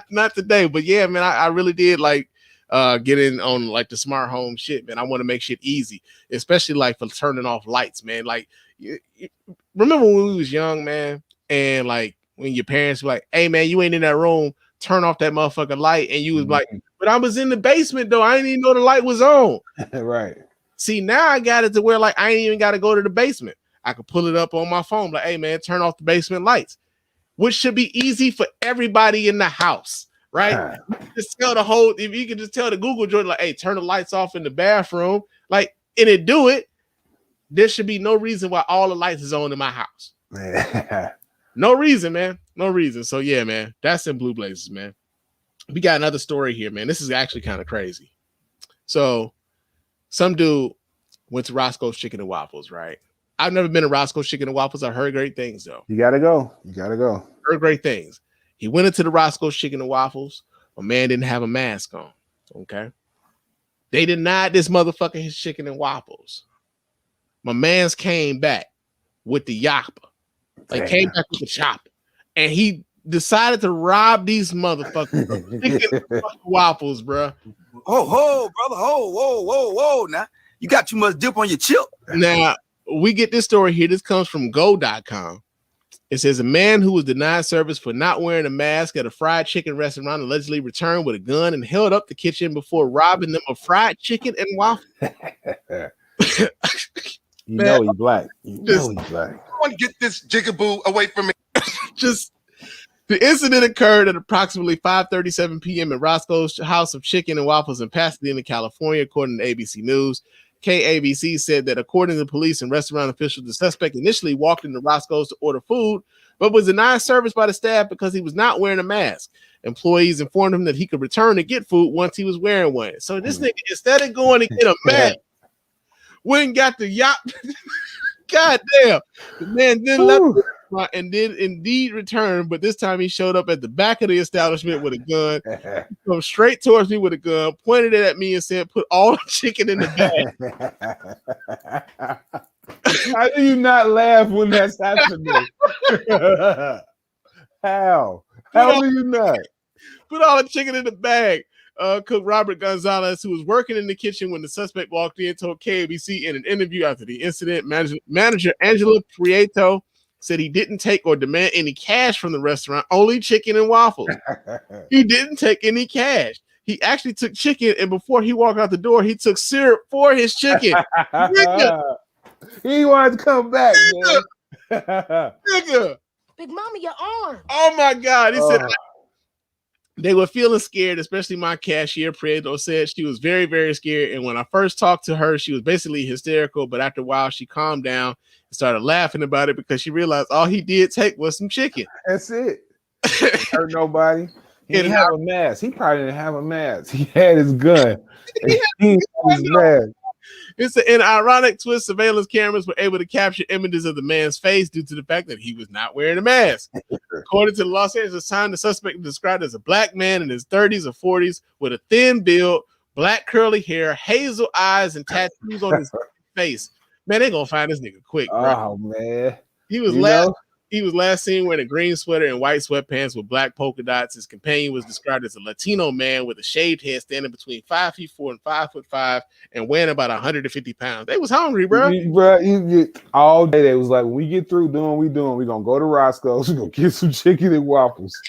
not today, but yeah, man, I really did get in on the smart home shit, man. I want to make shit easy, especially for turning off lights, man. Remember when we was young, man, and when your parents were like, hey man, you ain't in that room, turn off that motherfucking light, and you was like, but I was in the basement though, I didn't even know the light was on. Right. See, now I got it to where I ain't even got to go to the basement. I could pull it up on my phone, hey man, turn off the basement lights, which should be easy for everybody in the house, right? Just tell if you can just tell the Google Jordan, hey, turn the lights off in the bathroom, and it do it. There should be no reason why all the lights is on in my house. No reason, man. No reason. So yeah, man, that's in Blue Blazers, man. We got another story here, man. This is actually kind of crazy. So some dude went to Roscoe's Chicken and Waffles, right? I've never been to Roscoe's Chicken and Waffles. I heard great things though. You gotta go. Heard great things. He went into the Roscoe's Chicken and Waffles. A man didn't have a mask on. Okay. They denied this motherfucker his chicken and waffles. My man's came back with the yapper. Came back with the chopper. And he decided to rob these motherfuckers of chicken and waffles, bro. Oh, brother. Whoa. Now, you got too much dip on your chip. Now, we get this story here. This comes from go.com. It says a man who was denied service for not wearing a mask at a fried chicken restaurant allegedly returned with a gun and held up the kitchen before robbing them of fried chicken and waffles. You know he's black. I want to get this jigaboo away from me. The incident occurred at approximately 5:37 p.m. at Roscoe's House of Chicken and Waffles in Pasadena, California, according to ABC News. KABC said that according to police and restaurant officials, the suspect initially walked into Roscoe's to order food, but was denied service by the staff because he was not wearing a mask. Employees informed him that he could return to get food once he was wearing one. So this nigga, instead of going to get a mask, went and got the yacht. God damn. The man then left and did indeed return, but this time he showed up at the back of the establishment with a gun. He come straight towards me with a gun, pointed it at me and said, put all the chicken in the bag. How do you not laugh when that's happening? How do you not? Put all the chicken in the bag. Cook Robert Gonzalez, who was working in the kitchen when the suspect walked in, told KABC in an interview after the incident. Manager Angela Prieto said he didn't take or demand any cash from the restaurant, only chicken and waffles. He didn't take any cash. He actually took chicken, and before he walked out the door, he took syrup for his chicken. He wanted to come back, man. Nigga. Big Mama, your arm. Oh my God. He said they were feeling scared, especially my cashier, Prieto said she was very, very scared. And when I first talked to her, she was basically hysterical. But after a while, she calmed down and started laughing about it because she realized all he did take was some chicken. That's it. Hurt nobody. He didn't have a mask. He probably didn't have a mask. He had his gun. He had his mask. It's an ironic twist. Surveillance cameras were able to capture images of the man's face due to the fact that he was not wearing a mask. According to the Los Angeles Times, the suspect was described as a black man in his 30s or 40s with a thin build, black curly hair, hazel eyes, and tattoos on his face. Man, they gonna find this nigga quick, bro. Oh man, He was last seen wearing a green sweater and white sweatpants with black polka dots. His companion was described as a Latino man with a shaved head, standing between 5'4" and 5'5" and weighing about 150 pounds. They was hungry, bro. You all day they was like, when we get through doing what we doing, we're gonna go to Roscoe's, we're gonna get some chicken and waffles.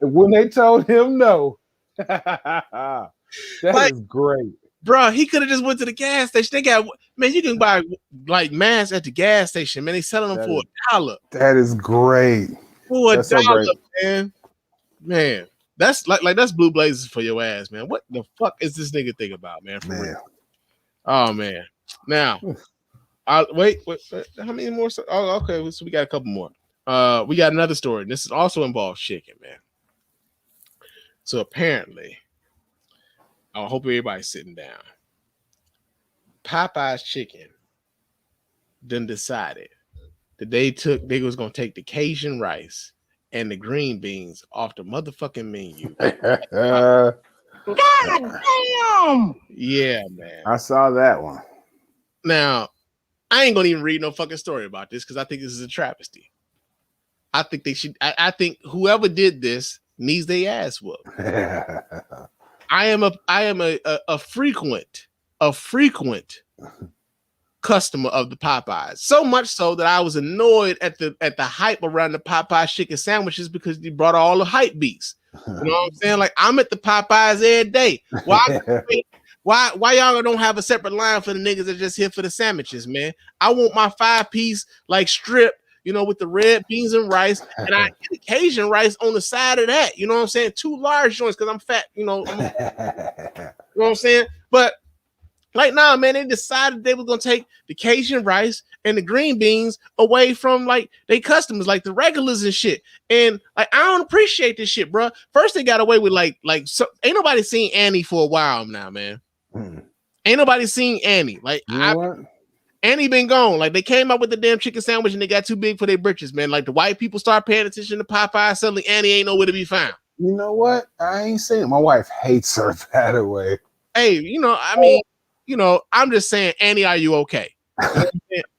And when they told him no, that is great. Bro, he could have just went to the gas station. They got, man, you can buy like masks at the gas station, man. They selling them for $1. That is great. For $1, man. Man, that's like that's blue blazers for your ass, man. What the fuck is this nigga think about, man? For real. Oh man. Now, wait, how many more? Oh, okay, so we got a couple more. We got another story. This is also involves chicken, man. So apparently, I hope everybody's sitting down. Popeyes Chicken then decided that they was gonna take the Cajun rice and the green beans off the motherfucking menu. God damn! Yeah, man. I saw that one. Now, I ain't gonna even read no fucking story about this because I think this is a travesty. I think they should. I think whoever did this needs their ass whooped. I am a frequent customer of the Popeyes. So much so that I was annoyed at the hype around the Popeyes chicken sandwiches because they brought all the hype beasts. You know what I'm saying? Like I'm at the Popeyes every day. Why y'all don't have a separate line for the niggas that just here for the sandwiches, man? I want my 5-piece like strip, you know, with the red beans and rice, and I get Cajun rice on the side of that. You know what I'm saying? 2 large joints because I'm fat. You know, you know what I'm saying? But like, nah, man, they decided they were gonna take the Cajun rice and the green beans away from like they customers, like the regulars and shit. And like, I don't appreciate this shit, bro. First, they got away with like so, ain't nobody seen Annie for a while now, man. Ain't nobody seen Annie. Like, you know what? Annie been gone. Like they came up with the damn chicken sandwich and they got too big for their britches, man. Like the white people start paying attention to Popeye. Suddenly Annie ain't nowhere to be found. You know what? I ain't saying my wife hates her that way. Hey, you know, I mean, you know, I'm just saying, Annie, are you okay? You know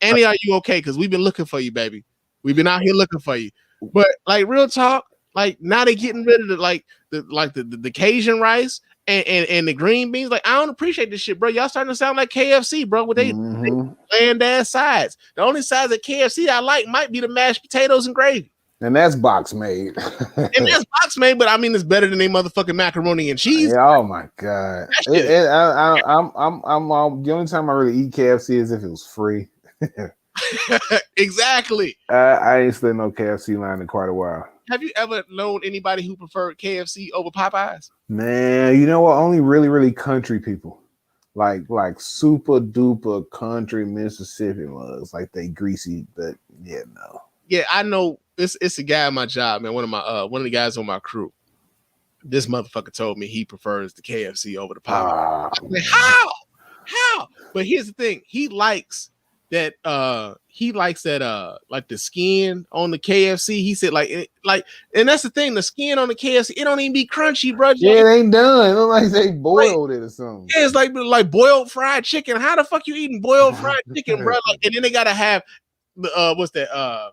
Annie, are you okay? Because we've been looking for you, baby. We've been out here looking for you. But like real talk, like now they getting rid of the Cajun rice and the green beans. Like, I don't appreciate this shit, bro. Y'all starting to sound like KFC, bro, with they bland ass sides. The only sides at KFC I like might be the mashed potatoes and gravy. And that's box made. And that's box made, but I mean it's better than they motherfucking macaroni and cheese. Yeah, oh my god. I'm the only time I really eat KFC is if it was free. Exactly. I ain't stood no KFC line in quite a while. Have you ever known anybody who preferred KFC over Popeyes? Man, you know what? Only really country people. Like super duper country Mississippi mugs. Like they greasy, but yeah, no. Yeah, I know it's a guy at my job, man. One of the guys on my crew. This motherfucker told me he prefers the KFC over the Popeyes. Like, how? But here's the thing. He likes that like the skin on the KFC. He said and that's the thing, the skin on the KFC, it don't even be crunchy, bro. Yeah, it ain't done. It look like they boiled it or something. Yeah, it's like boiled fried chicken. How the fuck you eating boiled fried chicken, bro? Like, and then they gotta have the what's that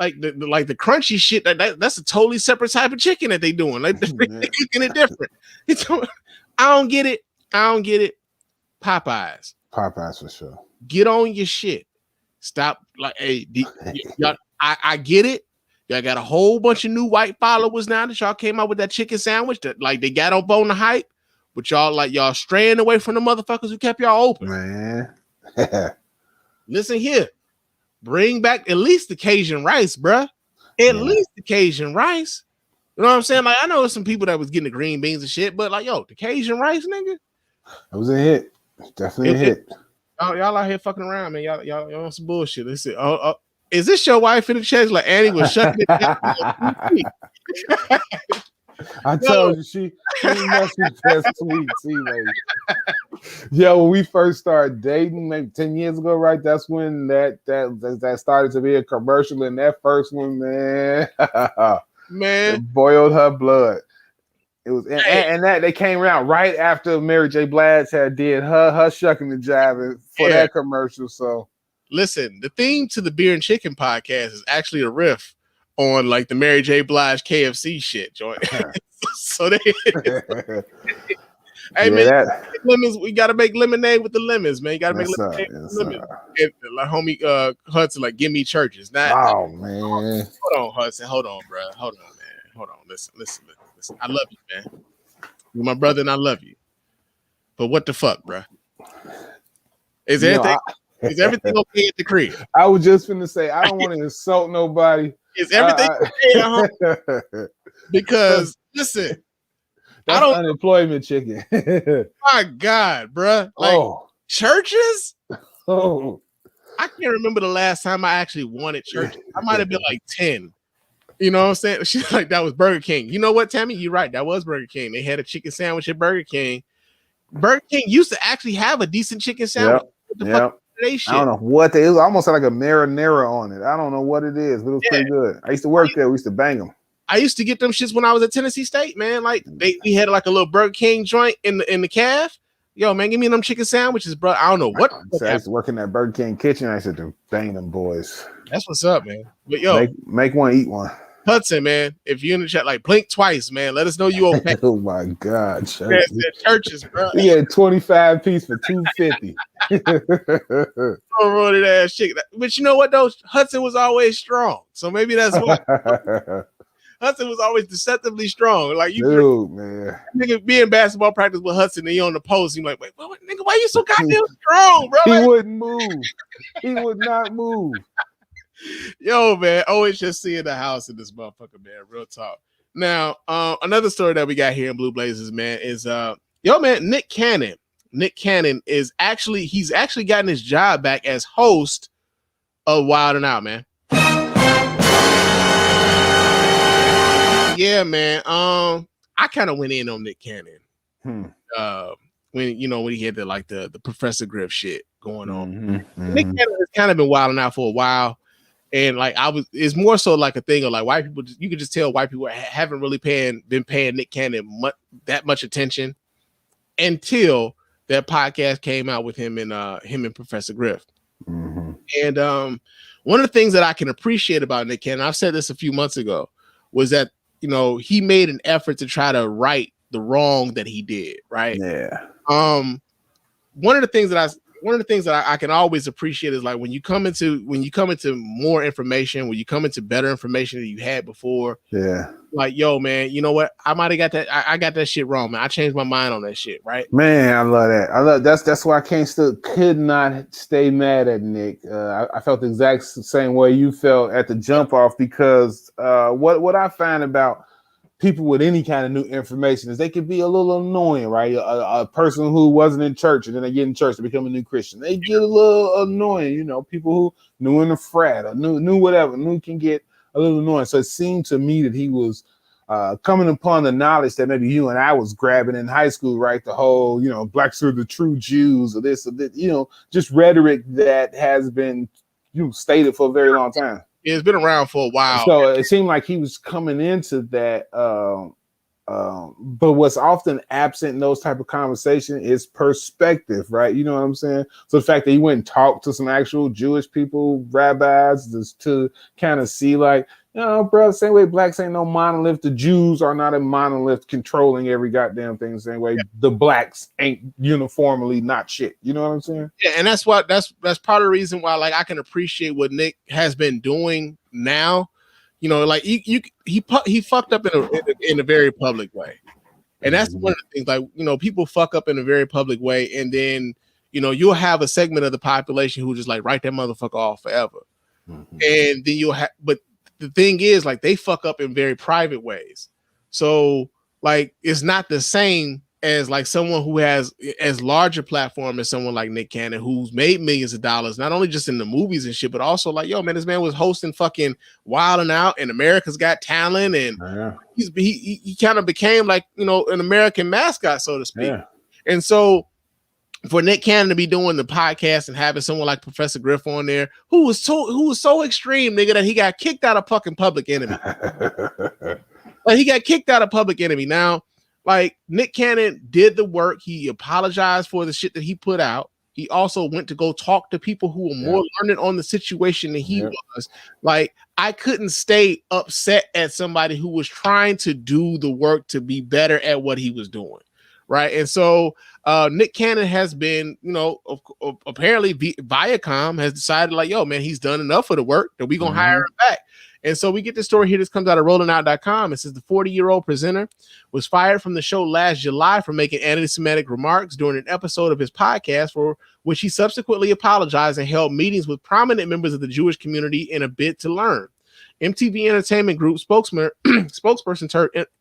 like the crunchy shit. That's a totally separate type of chicken that they doing. Like they're cooking it different. I don't get it. Popeyes for sure. Get on your shit. Stop. Like, hey, y'all, I get it. Y'all got a whole bunch of new white followers now that y'all came out with that chicken sandwich that like they got up on the hype, but y'all straying away from the motherfuckers who kept y'all open. Man. Listen here. Bring back at least the Cajun rice, bruh. At least the Cajun rice. You know what I'm saying? Like, I know there's some people that was getting the green beans and shit, but like, yo, the Cajun rice, nigga. It was a hit. Definitely a hit. Y'all out here fucking around, man. Y'all on some bullshit. They said, is this your wife in the chest? Like Annie was shutting it down. I told you she must be that sweet tea lady. Yo, when we first started dating, maybe 10 years ago, right? That's when that started to be a commercial, and that first one, man, Man, it boiled her blood. It was, and that they came around right after Mary J. Blige had did her shucking and jiving for that commercial. So listen, the theme to the Beer and Chicken podcast is actually a riff on like the Mary J. Blige KFC shit joint. So they, hey man, lemons. We gotta make lemonade with the lemons, man. You gotta make lemonade with the lemons. And, like homie Hudson, like give me churches. Oh man, hold on, Hudson. Hold on, bro. Hold on, man. Hold on. Listen. I love you, man. You're my brother, and I love you. But what the fuck, bro? Is everything okay at the crib? I was just finna say I don't want to insult nobody. Is everything okay at home? Because listen, that's unemployment chicken. My God, bro! Like churches. Oh, I can't remember the last time I actually wanted churches. I might have been like 10. You know what I'm saying? She's like, that was Burger King. You know what, Tammy? You're right. That was Burger King. They had a chicken sandwich at Burger King. Burger King used to actually have a decent chicken sandwich. Yep. I don't know what it was. Almost like a marinara on it. I don't know what it is, but it was pretty good. I used to work there. We used to bang them. I used to get them shits when I was at Tennessee State, man. Like we had like a little Burger King joint in the calf. Yo, man, give me them chicken sandwiches, bro. I don't know what. I used to work in that Burger King kitchen. I used to bang them boys. That's what's up, man. But yo, make one, eat one. Hudson, man, if you're in the chat, like blink twice, man. Let us know you okay. Oh my God, churches, bro. He had 25 piece for $2.50. Rolled ass chicken. But you know what though? Hudson was always strong, so maybe that's why. Hudson was always deceptively strong. Like you, man. Nigga, be in basketball practice with Hudson, and you on the post. You're like, wait, what, nigga? Why you so goddamn strong, bro? He wouldn't move. He would not move. Yo, man, always just seeing the house in this motherfucker, man. Real talk. Now, another story that we got here in Blue Blazers, man, is man, Nick Cannon. Nick Cannon he's actually gotten his job back as host of Wild 'N Out, man. Yeah, man. I kind of went in on Nick Cannon. When he had the Professor Griff shit going on. Nick Cannon has kind of been wilding out for a while. And like it's more so like a thing of like white people. You can just tell white people haven't really been paying Nick Cannon that much attention until that podcast came out with him and Professor Griff. And one of the things that I can appreciate about Nick Cannon, I've said this a few months ago, was that he made an effort to try to right the wrong that he did. Right. Yeah. One of the things that I can always appreciate is like when you come into more information, when you come into better information than you had before. Yeah. Like, yo, man, you know what? I might have got that. I got that shit wrong, man. I changed my mind on that shit, right? Man, I love that. That's why I could not stay mad at Nick. I felt the exact same way you felt at the jump off because what I find about people with any kind of new information is they can be a little annoying, right? A person who wasn't in church and then they get in church to become a new Christian. They get a little annoying, people who knew in the frat or knew whatever, knew can get a little annoying. So it seemed to me that he was coming upon the knowledge that maybe you and I was grabbing in high school, right? The whole, blacks are the true Jews or this or that, just rhetoric that has been stated for a very long time. It's been around for a while. So it seemed like he was coming into that. But what's often absent in those type of conversation is perspective, right? You know what I'm saying? So the fact that he went and talked to some actual Jewish people, rabbis, just to kind of see like, bro, same way blacks ain't no monolith. The Jews are not a monolith controlling every goddamn thing. The same way the blacks ain't uniformly not shit. You know what I'm saying? Yeah, and that's part of the reason why like I can appreciate what Nick has been doing now. Like he fucked up in a very public way, and that's one of the things. Like people fuck up in a very public way, and then you'll have a segment of the population who just like write that motherfucker off forever, and then you'll have. But the thing is, like they fuck up in very private ways, so like it's not the same as like someone who has as large a platform as someone like Nick Cannon, who's made millions of dollars, not only just in the movies and shit, but also like, yo, man, this man was hosting fucking Wild 'N Out and America's Got Talent, and he kind of became like, you know, an American mascot, so to speak. And so for Nick Cannon to be doing the podcast and having someone like Professor Griff on there, who was so extreme, nigga, that he got kicked out of fucking Public Enemy. Like, he got kicked out of Public Enemy. Now, like, Nick Cannon did the work. He apologized for the shit that he put out. He also went to go talk to people who were more learned on the situation than he was. Like, I couldn't stay upset at somebody who was trying to do the work to be better at what he was doing. Right. And so Nick Cannon has been, you know, apparently Viacom has decided like, yo, man, he's done enough of the work that we're going to hire him back. And so we get this story here. This comes out of rollingout.com. It says the 40-year-old presenter was fired from the show last July for making anti-Semitic remarks during an episode of his podcast, for which he subsequently apologized and held meetings with prominent members of the Jewish community in a bid to learn. MTV Entertainment Group spokesperson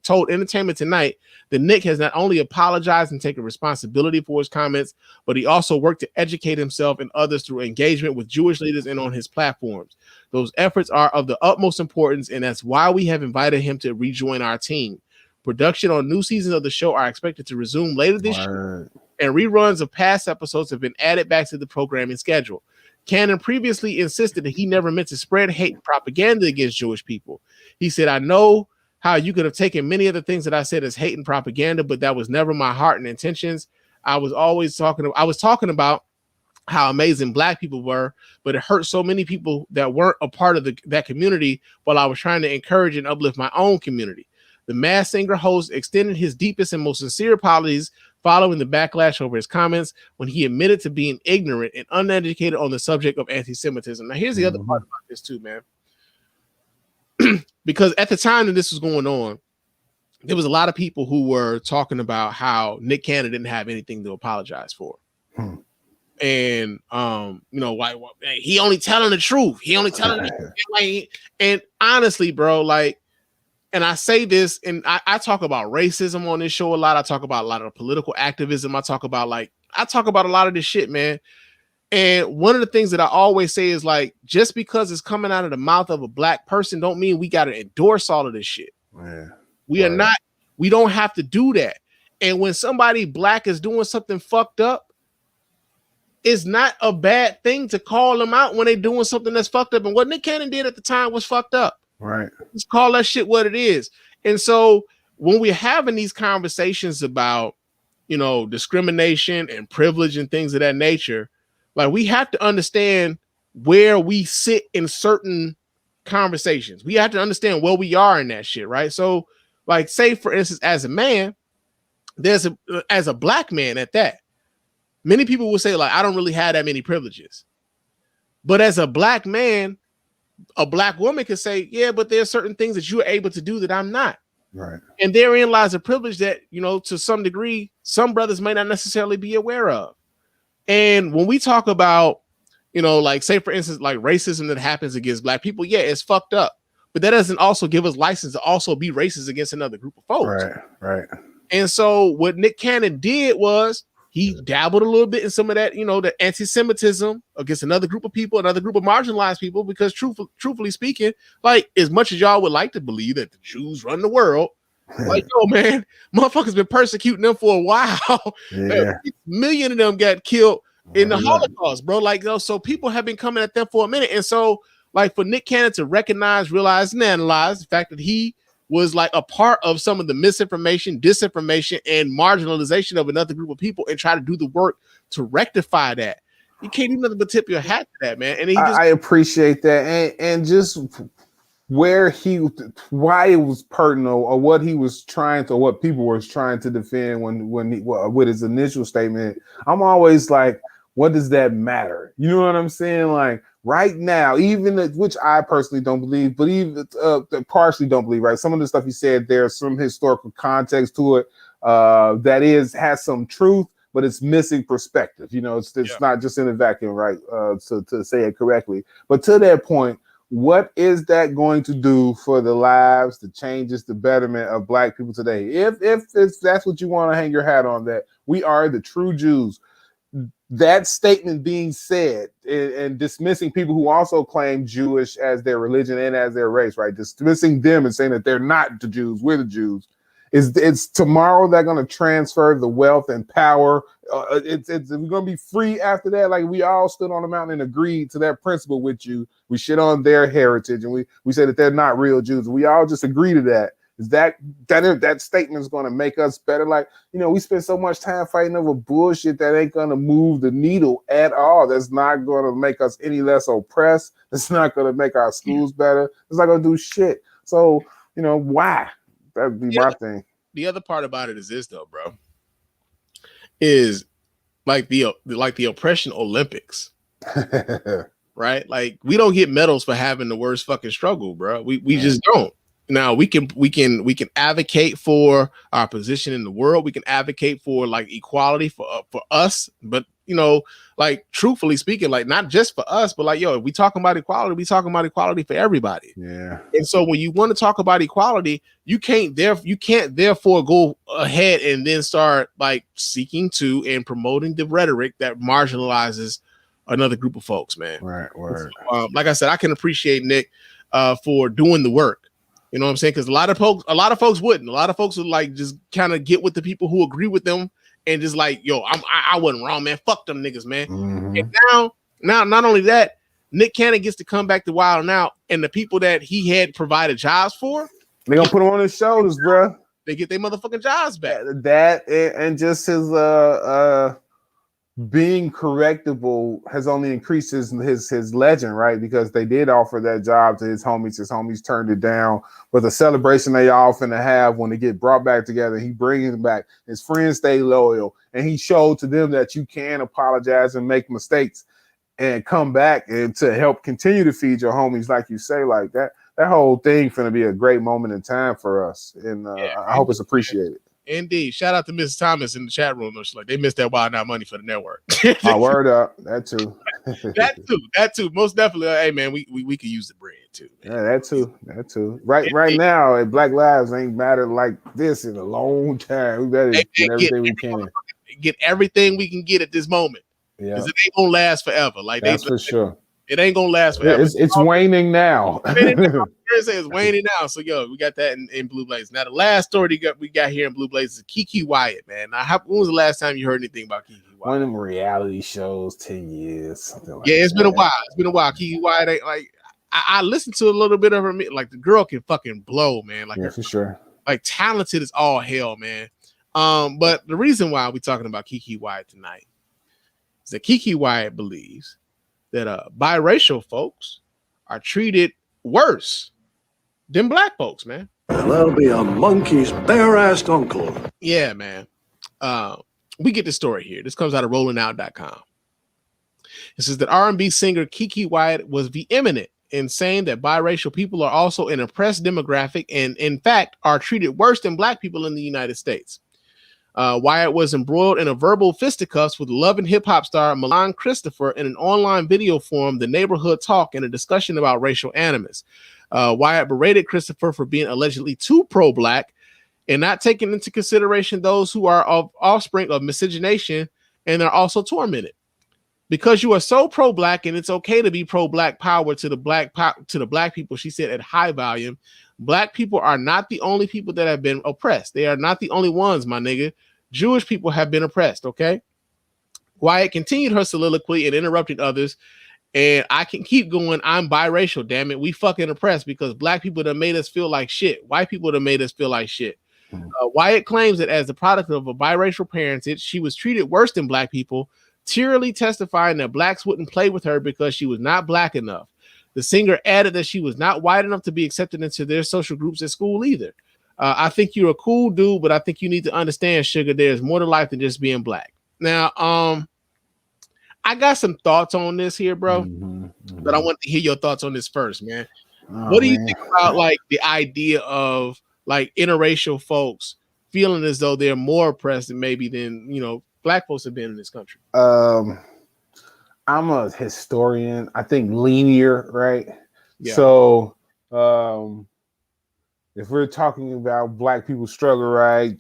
told Entertainment Tonight that Nick has not only apologized and taken responsibility for his comments, but he also worked to educate himself and others through engagement with Jewish leaders and on his platforms. Those efforts are of the utmost importance, and that's why we have invited him to rejoin our team. Production on new seasons of the show are expected to resume later this year, and reruns of past episodes have been added back to the programming schedule. Cannon previously insisted that he never meant to spread hate and propaganda against Jewish people. He said, I know how you could have taken many of the things that I said as hate and propaganda, but that was never my heart and intentions. I was talking about how amazing Black people were, but it hurt so many people that weren't a part of that community while I was trying to encourage and uplift my own community. The Masked Singer host extended his deepest and most sincere apologies following the backlash over his comments when he admitted to being ignorant and uneducated on the subject of anti-Semitism. Now, here's the other part about this too, man. Because at the time that this was going on, there was a lot of people who were talking about how Nick Cannon didn't have anything to apologize for. And you know, why he only telling the truth. He only telling the truth. And honestly, bro, like, and I say this, and I talk about racism on this show a lot. I talk about a lot of political activism. I talk about a lot of this shit, man. And one of the things that I always say is like, just because it's coming out of the mouth of a Black person don't mean we got to endorse all of this shit. We don't have to do that. And when somebody Black is doing something fucked up, it's not a bad thing to call them out when they're doing something that's fucked up. And what Nick Cannon did at the time was fucked up. Right. Let's call that shit what it is. And so when we're having these conversations about, you know, discrimination and privilege and things of that nature, like, we have to understand where we sit in certain conversations. We have to understand where we are in that shit, right? So, like, say for instance, as a man, as a Black man at that, many people will say, like, I don't really have that many privileges. But as a Black man, a Black woman can say, yeah, but there are certain things that you're able to do that I'm not. Right. And therein lies a privilege that, you know, to some degree, some brothers may not necessarily be aware of. And when we talk about, you know, like, say for instance, like racism that happens against Black people, yeah, it's fucked up. But that doesn't also give us license to also be racist against another group of folks. Right. And so what Nick Cannon did was he dabbled a little bit in some of that, you know, the anti-Semitism against another group of people, another group of marginalized people, because truthfully speaking, like, as much as y'all would like to believe that the Jews run the world, like, yo, man, motherfuckers been persecuting them for a while. Yeah. 6 million of them got killed in the Holocaust, bro. Like, so people have been coming at them for a minute. And so, like, for Nick Cannon to recognize, realize, and analyze the fact that he was like a part of some of the misinformation, disinformation, and marginalization of another group of people, and try to do the work to rectify that. You can't do nothing but tip your hat to that, man. And I appreciate that, and just why it was pertinent, or what he was trying to, what people were trying to defend with his initial statement. I'm always like, what does that matter? You know what I'm saying? Like, right now, even which I personally don't believe, but even partially don't believe, right? Some of the stuff he said, there's some historical context to it that has some truth, but it's missing perspective. You know, it's not just in a vacuum, right? To say it correctly. But to that point, what is that going to do for the lives, the changes, the betterment of Black people today? If that's what you want to hang your hat on, that we are the true Jews. That statement being said and dismissing people who also claim Jewish as their religion and as their race, right? Dismissing them and saying that they're not the Jews, we're the Jews. It's tomorrow they're going to transfer the wealth and power. It's going to be free after that. Like we all stood on the mountain and agreed to that principle with you. We shit on their heritage and we say that they're not real Jews. We all just agree to that. Is that statement is going to make us better? Like, we spend so much time fighting over bullshit that ain't going to move the needle at all. That's not going to make us any less oppressed. It's not going to make our schools better. It's not going to do shit. So, why? That'd be my thing. The other part about it is this, though, bro, is like the oppression Olympics, right? Like we don't get medals for having the worst fucking struggle, bro. We just don't. Now we can advocate for our position in the world. We can advocate for like equality for us, but like truthfully speaking, like not just for us, but like if we talking about equality, we talking about equality for everybody. Yeah. And so when you want to talk about equality, you can't therefore go ahead and then start like seeking to and promoting the rhetoric that marginalizes another group of folks, man. Right. Word. So, like I said, I can appreciate Nick for doing the work. You know what I'm saying? Because a lot of folks wouldn't. A lot of folks would like just kind of get with the people who agree with them and just like, I wasn't wrong, man. Fuck them niggas, man. Mm-hmm. And now, not only that, Nick Cannon gets to come back to Wild Now, and the people that he had provided jobs for, they gonna put him on his shoulders, bro. They get their motherfucking jobs back. That and just his being correctable has only increased his legend, right? Because they did offer that job to his homies turned it down. But the celebration they all finna have when they get brought back together, he brings them back. His friends stay loyal, and he showed to them that you can apologize and make mistakes and come back and to help continue to feed your homies, like you say, like that. That whole thing finna be a great moment in time for us, and I hope it's appreciated. Indeed. Shout out to Mrs. Thomas in the chat room. She's like, they missed that Wild Now money for the network. Word up. That too. that too. Most definitely. Hey man, we could use the bread too. Man. Yeah, that too. Right now, Black Lives ain't mattered like this in a long time. We better get everything we can. Get everything we can get at this moment. Yeah. Because it ain't gonna last forever. Like that's for sure. It ain't gonna last forever. It's waning now. It's waning now. So we got that in Blue Blaze. Now the last story we got here in Blue Blaze is Ke Ke Wyatt, man. Now, when was the last time you heard anything about Ke Ke Wyatt? One of them reality shows, 10 years, something like it's been a while. It's been a while. Ke Ke Wyatt ain't like I listened to a little bit of her. Like the girl can fucking blow, man. Like for sure. Like talented as all hell, man. But the reason why we're talking about Ke Ke Wyatt tonight is that Ke Ke Wyatt believes that biracial folks are treated worse than black folks, man. There'll be a monkey's bare-assed uncle. Yeah, man. We get the story here. This comes out of rollingout.com. It says that R&B singer Ke Ke Wyatt was vehement in saying that biracial people are also an oppressed demographic and, in fact, are treated worse than black people in the United States. Wyatt was embroiled in a verbal fisticuffs with Love and Hip Hop star Milan Christopher in an online video forum, The Neighborhood Talk, in a discussion about racial animus. Wyatt berated Christopher for being allegedly too pro-black and not taking into consideration those who are of offspring of miscegenation and are also tormented. Because you are so pro-black and it's okay to be pro-black power to the black people, she said at high volume. Black people are not the only people that have been oppressed. They are not the only ones, my nigga. Jewish people have been oppressed, okay? Wyatt continued her soliloquy and interrupted others. And I can keep going. I'm biracial, damn it. We fucking oppressed because black people that made us feel like shit. White people that made us feel like shit. Wyatt claims that as the product of a biracial parentage, she was treated worse than black people, tearily testifying that blacks wouldn't play with her because she was not black enough. The singer added that she was not white enough to be accepted into their social groups at school either. I think you're a cool dude, but I think you need to understand, sugar, there's more to life than just being black. Now, I got some thoughts on this here, bro, but I want to hear your thoughts on this first, man. What do you think about like the idea of like interracial folks feeling as though they're more oppressed than black folks have been in this country? I'm a historian. I think linear, right? Yeah. So if we're talking about black people struggle, right,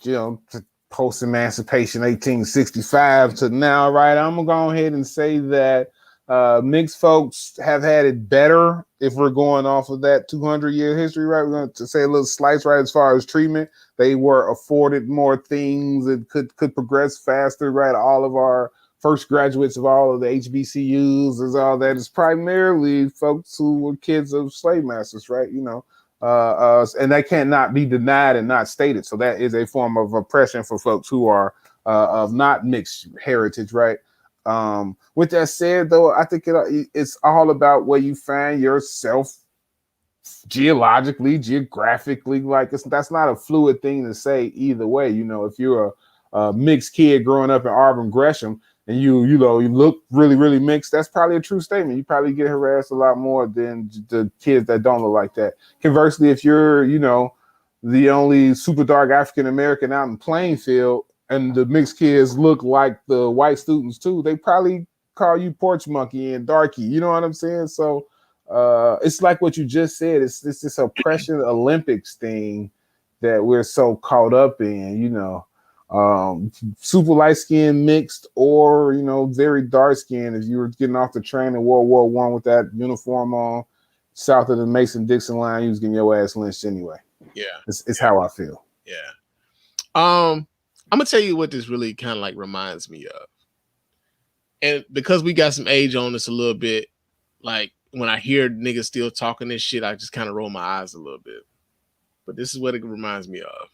post emancipation 1865 to now, right, I'm gonna go ahead and say that mixed folks have had it better if we're going off of that 200-year history, right? We're going to say a little slice, right, as far as treatment. They were afforded more things and could progress faster, right? All of our first graduates of all of the HBCUs is all that is primarily folks who were kids of slave masters, right? And that cannot be denied and not stated. So that is a form of oppression for folks who are of not mixed heritage, right? With that said, though, I think it's all about where you find yourself geologically, geographically. Like that's not a fluid thing to say either way. If you're a mixed kid growing up in Auburn Gresham and you look really, really mixed, that's probably a true statement. You probably get harassed a lot more than the kids that don't look like that. Conversely, if you're, the only super dark African American out in Plainfield and the mixed kids look like the white students too, they probably call you porch monkey and darky. You know what I'm saying? So it's like what you just said. It's this oppression Olympics thing that we're so caught up in, super light skin mixed or, very dark skin. If you were getting off the train in World War I with that uniform on south of the Mason-Dixon line, you was getting your ass lynched anyway. Yeah. It's how I feel. Yeah. I'm gonna tell you what this really kind of like reminds me of. And because we got some age on this a little bit, like when I hear niggas still talking this shit, I just kind of roll my eyes a little bit. But this is what it reminds me of.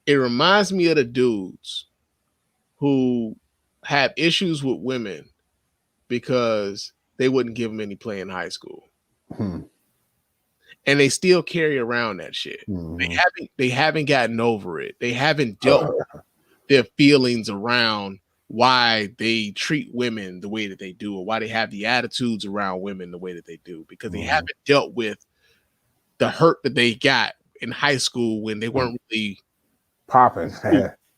It reminds me of the dudes who have issues with women because they wouldn't give them any play in high school. And they still carry around that shit. They haven't gotten over it. They haven't dealt with their feelings around why they treat women the way that they do, or why they have the attitudes around women the way that they do, because they haven't dealt with the hurt that they got in high school when they weren't really popping.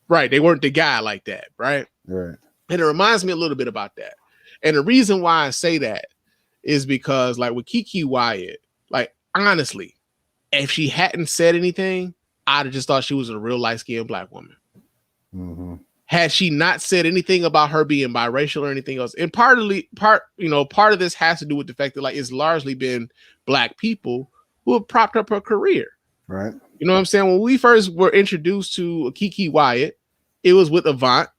Right. They weren't the guy like that. Right. Right. And it reminds me a little bit about that. And the reason why I say that is because, like, with Ke Ke Wyatt, like, honestly, if she hadn't said anything, I'd have just thought she was a real light-skinned black woman. Had she not said anything about her being biracial or anything else, and part of this has to do with the fact that, like, it's largely been black people who have propped up her career. Right. You know what I'm saying? When we first were introduced to Ke Ke Wyatt, it was with Avant.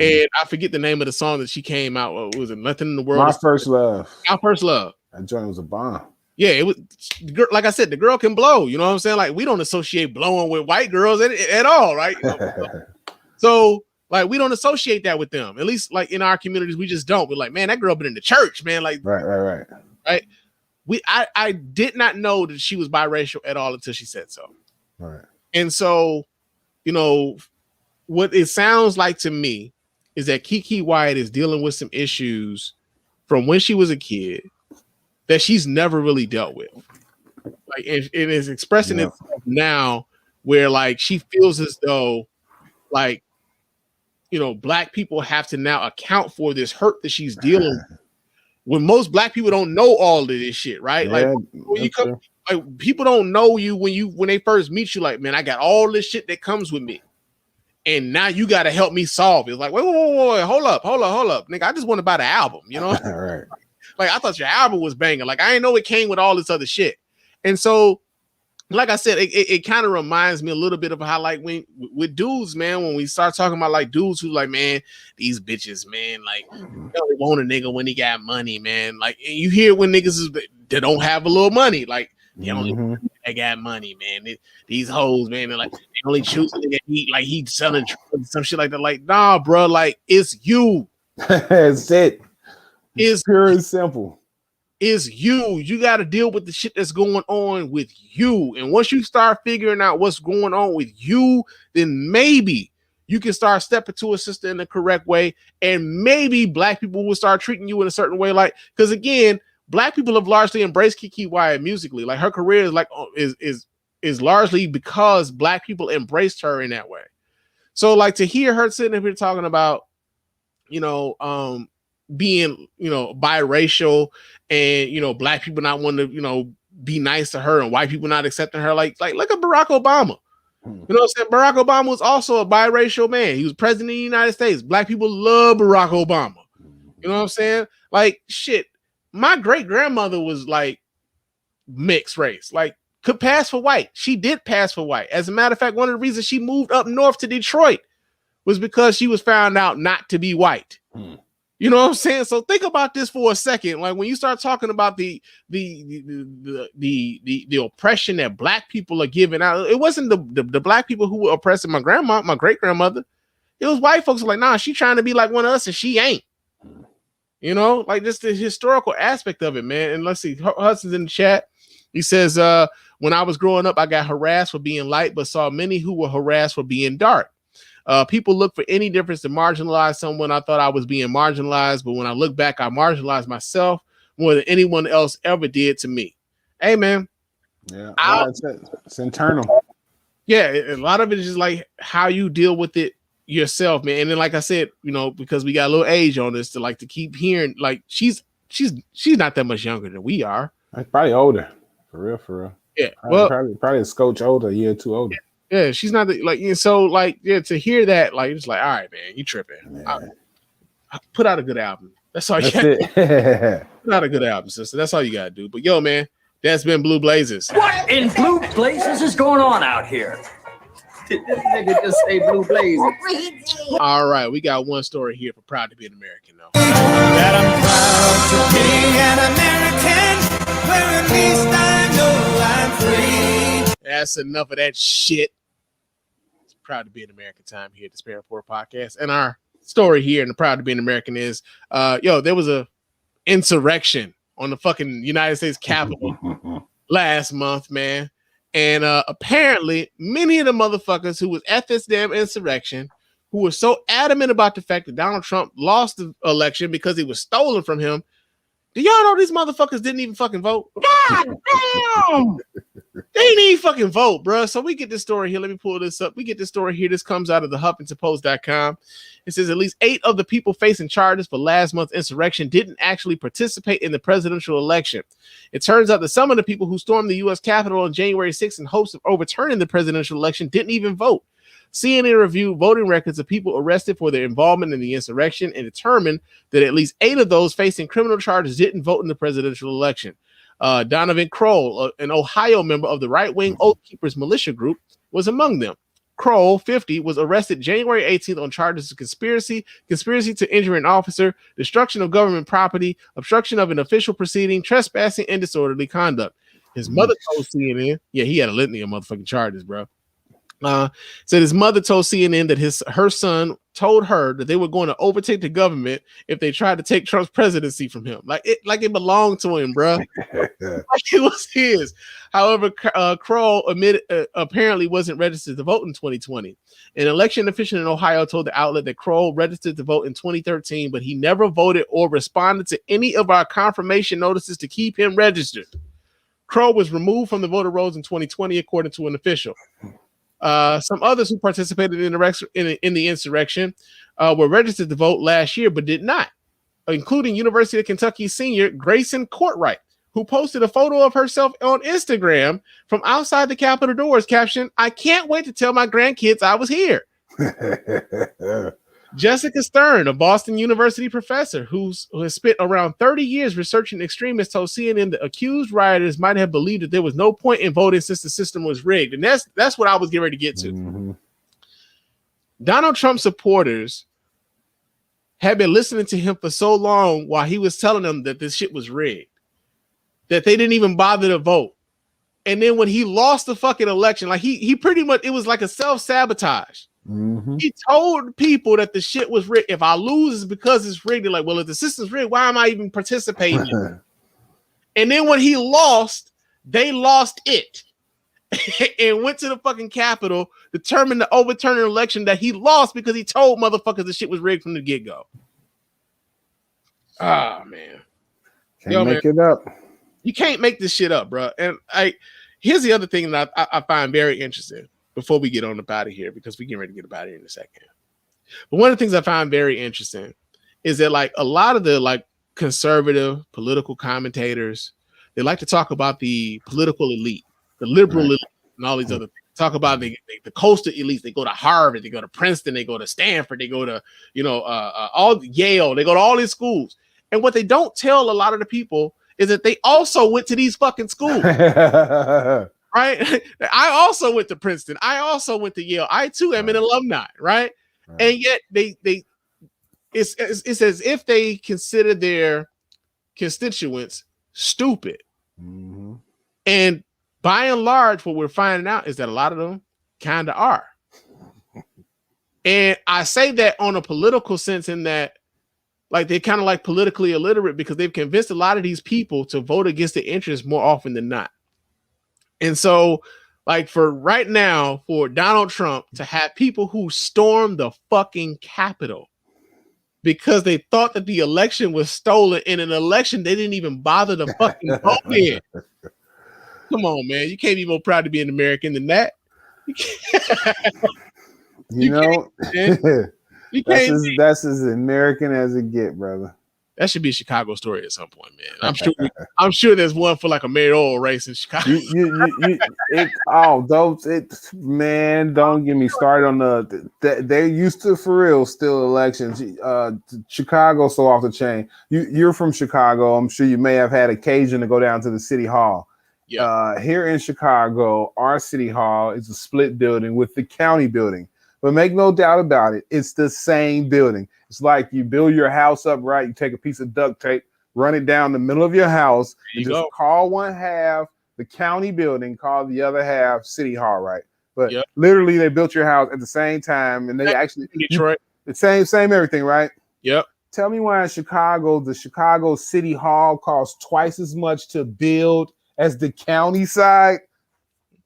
And I forget the name of the song that she came out. What was it? Nothing in the World. My First Love. Our First Love. That joint was a bomb. Yeah, it was. Like I said, the girl can blow. You know what I'm saying? Like, we don't associate blowing with white girls at all, right? So, like, we don't associate that with them. At least, like, in our communities, we just don't. We're like, man, that girl been in the church, man. Like, right. I did not know that she was biracial at all until she said so. Right. And so, what it sounds like to me is that Ke Ke Wyatt is dealing with some issues from when she was a kid that she's never really dealt with. Like, it is expressing itself now, where, like, she feels as though, like, black people have to now account for this hurt that she's dealing with. When most black people don't know all of this shit, right? Yeah, like, when you come, like, people don't know you when they first meet you. Like, man, I got all this shit that comes with me, and now you got to help me solve it. It's like, wait, hold up, nigga. I just want to buy the album, Right. Like, I thought your album was banging. Like, I didn't know it came with all this other shit. And so, like I said, it kind of reminds me a little bit of how, like, with dudes, man, when we start talking about, like, dudes who, like, man, these bitches, man, like, they only want a nigga when he got money, man. Like, and you hear when niggas that don't have a little money, like, they only they got money, man. These hoes, man, they're like, they only choose a nigga he's selling drugs, some shit like that. Like, nah, bro, like, it's you. That's it. It's pure and simple. Is you got to deal with the shit that's going on with you. And once you start figuring out what's going on with you, then maybe you can start stepping to a sister in the correct way. And maybe black people will start treating you in a certain way. Like, because again, black people have largely embraced Ke Ke Wyatt musically. Like, her career is like, is largely because black people embraced her in that way. So, like, to hear her sitting up here talking about, being, biracial and, black people not wanting to, be nice to her and white people not accepting her. Like look at Barack Obama. You know what I'm saying? Barack Obama was also a biracial man. He was president of the United States. Black people love Barack Obama. You know what I'm saying? Like, shit, my great grandmother was like mixed race, like could pass for white. She did pass for white. As a matter of fact, one of the reasons she moved up north to Detroit was because she was found out not to be white. You know what I'm saying? So think about this for a second. Like when you start talking about the oppression that black people are giving out, it wasn't the black people who were oppressing my grandma, my great grandmother. It was white folks who were like, nah, she's trying to be like one of us and she ain't. Like just the historical aspect of it, man. And let's see, Hudson's in the chat. He says, when I was growing up, I got harassed for being light, but saw many who were harassed for being dark. People look for any difference to marginalize someone. I thought I was being marginalized, but when I look back, I marginalized myself more than anyone else ever did to me. Hey, man. Yeah, it's internal. Yeah, a lot of it is just like how you deal with it yourself, man. And then, like I said, because we got a little age on this to keep hearing, like she's not that much younger than we are. Probably older, for real. Yeah, probably a scotch older, a year or two older. Yeah, she's not to hear that, like it's like, all right, man, you tripping. I put out a good album. That's all you got. Put out a good album, sister. That's all you gotta do. But yo, man, that's been Blue Blazers. What in blue blazes is going on out here? Did this nigga just say blue blazes? All right, we got one story here for Proud to Be an American, though. That I'm proud to be an American, where at least I know I'm free. That's enough of that shit. It's Proud to Be an American time here at the Spann Report podcast. And our story here in the Proud to Be an American is, there was a insurrection on the fucking United States Capitol last month, man. And apparently, many of the motherfuckers who was at this damn insurrection, who were so adamant about the fact that Donald Trump lost the election because it was stolen from him, do y'all know these motherfuckers didn't even fucking vote? God damn! They didn't even fucking vote, bro. So we get this story here. Let me pull this up. We get this story here. This comes out of the HuffingtonPost.com. It says at least 8 of the people facing charges for last month's insurrection didn't actually participate in the presidential election. It turns out that some of the people who stormed the U.S. Capitol on January 6th in hopes of overturning the presidential election didn't even vote. CNN reviewed voting records of people arrested for their involvement in the insurrection and determined that at least 8 of those facing criminal charges didn't vote in the presidential election. Donovan Kroll, an Ohio member of the right-wing Oath Keepers militia group, was among them. Kroll, 50, was arrested January 18th on charges of conspiracy to injure an officer, destruction of government property, obstruction of an official proceeding, trespassing, and disorderly conduct. His mother told CNN, he had a litany of motherfucking charges, bro. Said his mother told CNN that her son told her that they were going to overtake the government if they tried to take Trump's presidency from him. Like it belonged to him, bro. Like it was his. However, Kroll admitted apparently wasn't registered to vote in 2020. An election official in Ohio told the outlet that Kroll registered to vote in 2013, but he never voted or responded to any of our confirmation notices to keep him registered. Kroll was removed from the voter rolls in 2020, according to an official. Some others who participated in the insurrection were registered to vote last year, but did not, including University of Kentucky senior Grayson Courtwright, who posted a photo of herself on Instagram from outside the Capitol doors, captioned, "I can't wait to tell my grandkids I was here." Jessica Stern, a Boston University professor who has spent around 30 years researching extremists, told CNN the accused rioters might have believed that there was no point in voting since the system was rigged. And that's what I was getting ready to get to. Mm-hmm. Donald Trump supporters had been listening to him for so long while he was telling them that this shit was rigged, that they didn't even bother to vote. And then when he lost the fucking election, like he pretty much, it was like a self-sabotage. Mm-hmm. He told people that the shit was rigged. If I lose, it's because it's rigged. They're like, well, if the system's rigged, why am I even participating? And then when he lost, they lost it and went to the fucking Capitol, determined to overturn an election that he lost because he told motherfuckers the shit was rigged from the get-go. Ah, man. Can't make it up. You can't make this shit up, bro. And here's the other thing that I find very interesting before we get on up out of here, because we get ready to get up out of here in a second. But one of the things I find very interesting is that like a lot of the like conservative political commentators, they like to talk about the political elite, the liberal elite, and all these other things. Talk about the coastal elites. They go to Harvard, they go to Princeton, they go to Stanford, they go to all Yale, they go to all these schools. And what they don't tell a lot of the people is that they also went to these fucking schools. Right? I also went to Princeton. I also went to Yale. I too am an alumni, right? And yet it's as if they consider their constituents stupid. Mm-hmm. And by and large, what we're finding out is that a lot of them kind of are. And I say that on a political sense in that like they're kind of like politically illiterate because they've convinced a lot of these people to vote against the interests more often than not. And so like for right now, for Donald Trump to have people who stormed the fucking Capitol because they thought that the election was stolen in an election they didn't even bother to fucking vote in. Come on, man. You can't be more proud to be an American than that. That's as American as it get, brother. That should be a Chicago story at some point, man. I'm sure there's one for like a mayoral race in Chicago. Man, don't get me started on they used to for real still elections. Chicago so off the chain. You're from Chicago. I'm sure you may have had occasion to go down to the city hall. Yeah. Here in Chicago, our city hall is a split building with the county building. But make no doubt about it, it's the same building. It's like you build your house up right, you take a piece of duct tape, run it down the middle of your house, and just call one half the county building, call the other half city hall, right? But literally they built your house at the same time, and they actually Detroit. The same everything, right? Yep. Tell me why in Chicago, the Chicago City Hall costs twice as much to build as the county side.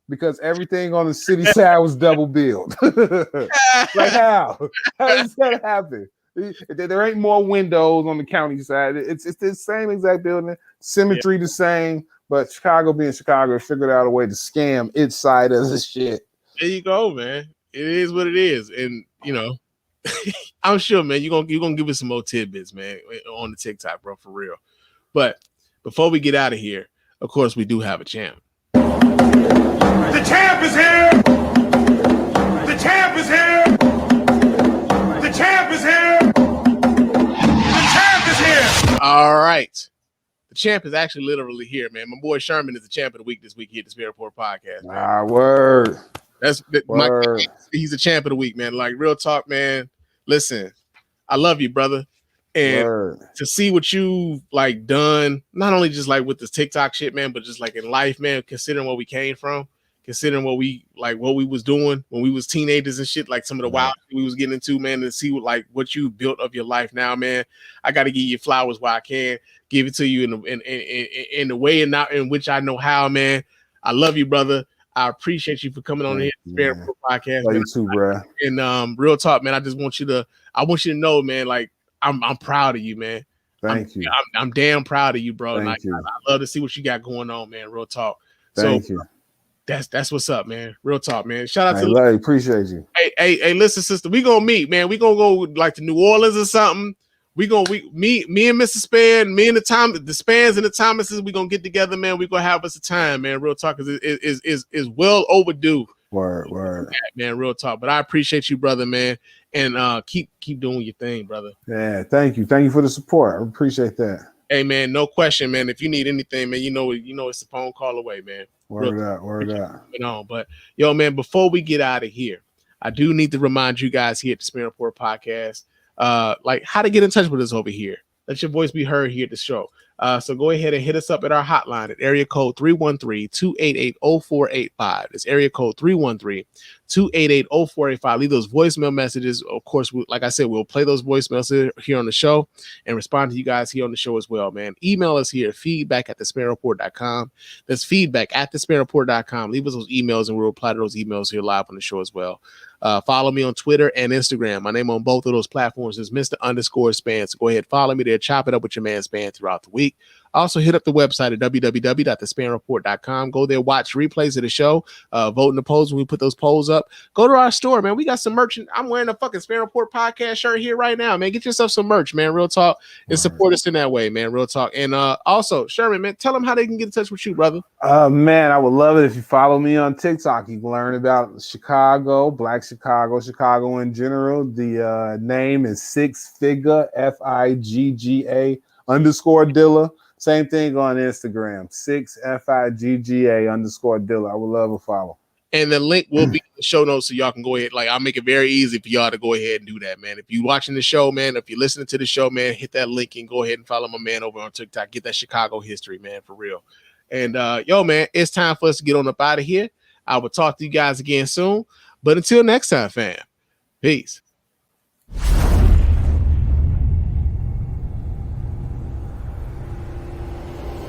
Because everything on the city side was double billed. Like how? How does that happen? There ain't more windows on the county side. It's the same exact building, symmetry the same, but Chicago being Chicago figured out a way to scam its side of the shit. There you go, man. It is what it is. And I'm sure, man, you're gonna give us some more tidbits, man, on the TikTok, bro, for real. But before we get out of here, of course, we do have a champ. The champ is here! The champ is here! The champ is here! The champ is here! All right. The champ is actually literally here, man. My boy Sherman is the champ of the week this week here at the Spirit Report Podcast, man. Word. He's the champ of the week, man. Like, real talk, man. Listen, I love you, brother. And to see what you like done, not only just like with this TikTok shit, man, but just like in life, man, considering where we came from, considering what we was doing when we was teenagers and shit, like some of the wild shit we was getting into, man, to see what you built of your life now, man. I got to give you flowers while I can, give it to you in the way and not in which I know how, man. I love you, brother. I appreciate you for coming on here to the Spirit Report Podcast. Love you too, bro. And real talk, man. I just want you to know, man, like I'm proud of you, man. Thank you. I'm damn proud of you, bro. Thank you. I love to see what you got going on, man. Real talk. Thank you. That's what's up, man. Real talk, man. Shout out to appreciate you. Hey, listen, sister. We gonna meet, man. We gonna go like to New Orleans or something. Me and Mr. Spann, me and the Spanns and the Thomases, we gonna get together, man. We gonna have us a time, man. Real talk is well overdue. Word. Man, real talk. But I appreciate you, brother, man. And keep doing your thing, brother. Yeah, thank you. Thank you for the support. I appreciate that. Hey, man, no question, man. If you need anything, man, you know it's a phone call away, man. Word out. But yo, man, before we get out of here, I do need to remind you guys here at the Spirit Report Podcast, like how to get in touch with us over here. Let your voice be heard here at the show. So go ahead and hit us up at our hotline at area code 313-288-0485. It's area code 313-288-0485. Leave those voicemail messages. Of course, like I said, we'll play those voicemails here on the show and respond to you guys here on the show as well, man. Email us here, feedback@thespanreport.com. That's feedback@thespanreport.com. Leave us those emails and we'll reply to those emails here live on the show as well. Follow me on Twitter and Instagram. My name on both of those platforms is Mr. _Spann. So go ahead, follow me there. Chop it up with your man Spann throughout the week. Also, hit up the website at www.thespannreport.com. Go there, watch replays of the show, vote in the polls when we put those polls up. Go to our store, man. We got some merch. I'm wearing a fucking Spann Report podcast shirt here right now, man. Get yourself some merch, man. Real talk. And support us in that way, man. Real talk. And also, Sherman, man, tell them how they can get in touch with you, brother. Man, I would love it if you follow me on TikTok. You can learn about Chicago, Black Chicago, Chicago in general. The name is Six Figure, FIGGA _Dilla. Same thing on Instagram, 6FIGGA _Dilla. I would love a follow. And the link will be in the show notes, so y'all can go ahead. Like, I'll make it very easy for y'all to go ahead and do that, man. If you're watching the show, man, if you're listening to the show, man, hit that link and go ahead and follow my man over on TikTok. Get that Chicago history, man, for real. And yo, man, it's time for us to get on up out of here. I will talk to you guys again soon. But until next time, fam, peace.